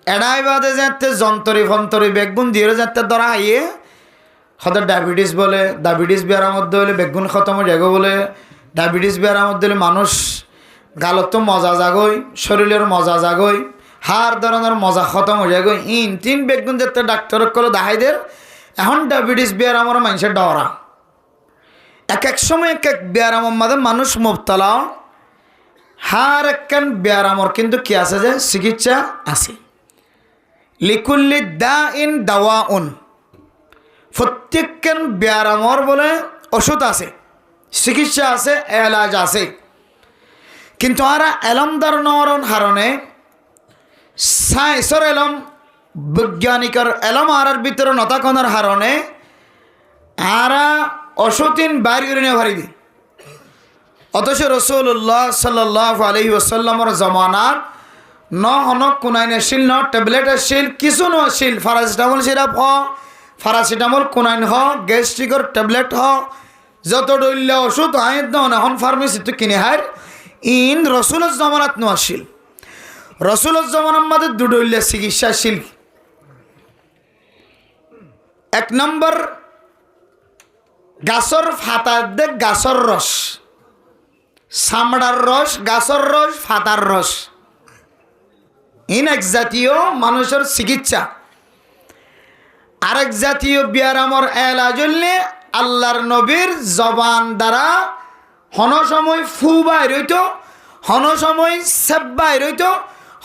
Speaker 1: এডাই বাদে যাতে যন্তরি ফন্তরি বেগুন দিয়ে যাতে ধরা হাইয়ে হয়তো ডায়াবেটিস বলে ডায়াবেটিস ব্যারামত হলে বেগুন খতম জাগো বলে ডায়াবেটিস ব্যারামত দিলে মানুষ গালত মজা জাগই শরীরের মজা জাগই হার ধরনের মজা খতম হয়ে যায় তিন বেগুন যাতে ডাক্তার করে দেখাই দের এখন ডায়াবেটিস ব্যারামর মানুষের ডরা এক এক সময় এক এক ব্যারামের মাঝে মানুষ মুবতলা হার একখান ব্যারামর কিন্তু কি আছে যে চিকিৎসা আছে লিকুল্লি দা ইন দাওয়া উন প্রত্যেকখান ব্যারামর বলে ওষুধ আছে চিকিৎসা আছে এলাজ আছে কিন্তু আর এলমদার নরন হারণে সায়েন্সর এলম বৈজ্ঞানিকর এলম আর ভিতরে নতাকনের হারণে আর ওষুধিন বাইর করে নিয়ে ভারি দি অথচ রাসূলুল্লাহ সাল্লাল্লাহু আলাইহি ওয়াসাল্লামর জমানার ন হনক কোনাইনে শিল ন ট্যাবলেটের শিল কিছু ন শিল প্যারাসিটামল সিরাপ হ প্যারাসিটামল কোনাইন হ গ্যাস্ট্রিকর ট্যাবলেট হ যত ডইল্লা ওষুধ আয়ের দাও না এখন ফার্মেসিতে কিনে হার ইন রসুলের জমানাত নো আসিল রসুলের জমানার মধ্যে দুডইল্লা চিকিৎসাশীল এক নম্বর গাছর ফাতার দে গাছর রস চামড়ার রস গাছর রস ফাতার রস ইন এক জাতীয় মানুষের চিকিৎসা আরেক জাতীয় ব্যায়ামর এলাজল্লে আল্লাহর নবীর জবান দ্বারা হন সময় ফু বাইর হইত হন সময় সেব বাইর হইত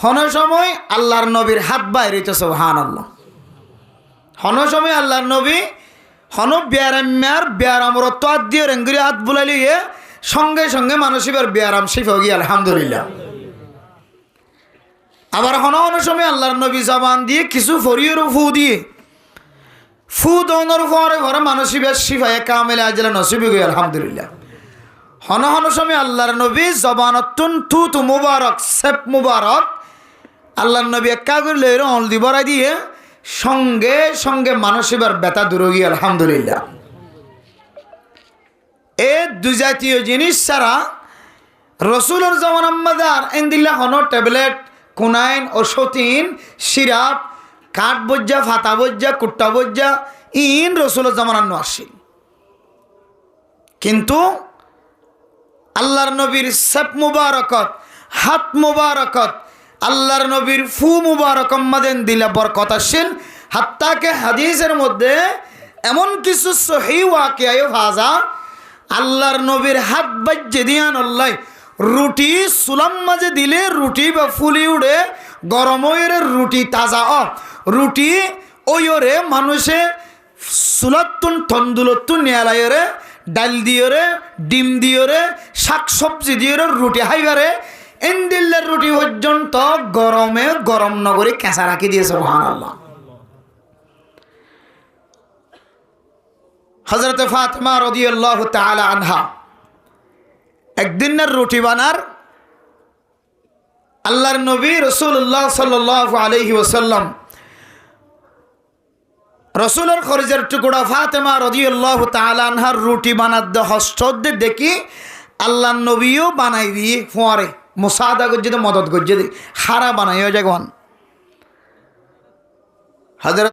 Speaker 1: হন সময় আল্লাহর নবীর হাত বাইর হইত সুবহানাল্লাহ হন সময় আল্লাহর নবী হন ব্যায়ামর তোয়াত দিয়ে রেঙ্গুরি হাত বুলাইলে সঙ্গে সঙ্গে মানুষের ব্যায়াম শিফ হয়ে গিয়ে আলহামদুলিল্লাহ আবার হন সময় আল্লাহর নবী জবান দিয়ে কিছু ফরিয়ের ফু দিয়ে ফু দৌনর পরে ঘরে মানুষের শিফায় কামেলে আজলা নসিবে গিয়ে আলহামদুলিল্লাহ হন সময় আল্লাহর নবী জবানতুন থুতু মুবারক সেপ মুবারক আল্লাহর নবী একা করে লইর হলদি বড়াই দিয়ে সঙ্গে সঙ্গে মানুষের ব্যথা দূর গিয়ে আলহামদুলিল্লাহ এ দুই জাতীয় জিনিস ছাড়া রসুলের জমানাম্মাদার ইন্দিল্লা হন ট্যাবলেট কুনাইন ওষুধিন সিরাপ কাঠ বজ্জা ফাতা বজ্জা কুট্টা বজ্জা ইন রসুলের জমানান্ন আসিল কিন্তু আল্লাহর নবীর সেপ মুবারকত হাত মুবারকত আল্লাহর নবীর ফু মুবারক মাদেন দিলা বরকত আসিল হাত্তাকে হাদিসের মধ্যে এমন কিছু সহি ওয়াকিয়ায় ভাজা আল্লাহর নবীর হাত বাজ্যে দিয়ান আল্লাহ রুটি সুলাম মাঝে দিলে রুটি বা ফুলি উড়ে গরম হয়ে রুটি তাজা রুটি ওইরে মানুষে সুলাতুন তন্দুলতুন নেয়ালাইরে ডাল দিয়রে ডিম দিয়রে শাক সবজি দিয়রে রুটি হাইবারে এন্দিল্লার রুটি পর্যন্ত গরমে গরম নগরী কেঁচা রাখি দিয়েছে সুবহানাল্লাহ হযরত ফাতেমা রাদিয়াল্লাহু তাআলা আনহা একদিনের রুটি বানার আল্লাহর নবী রাসূলুল্লাহ সাল্লাল্লাহু আলাইহি ওয়াসাল্লাম রসুলের খরচের টুকরা ফাতেমা রাদিয়াল্লাহু তাআলা আনহার রুটি বানাতে হস্তদে দেখি আল্লাহর নবীও বানাই দিয়ে ফোয়ারে মুসাদা করছে মদত করছে হারা বানাইও যাগন হযরত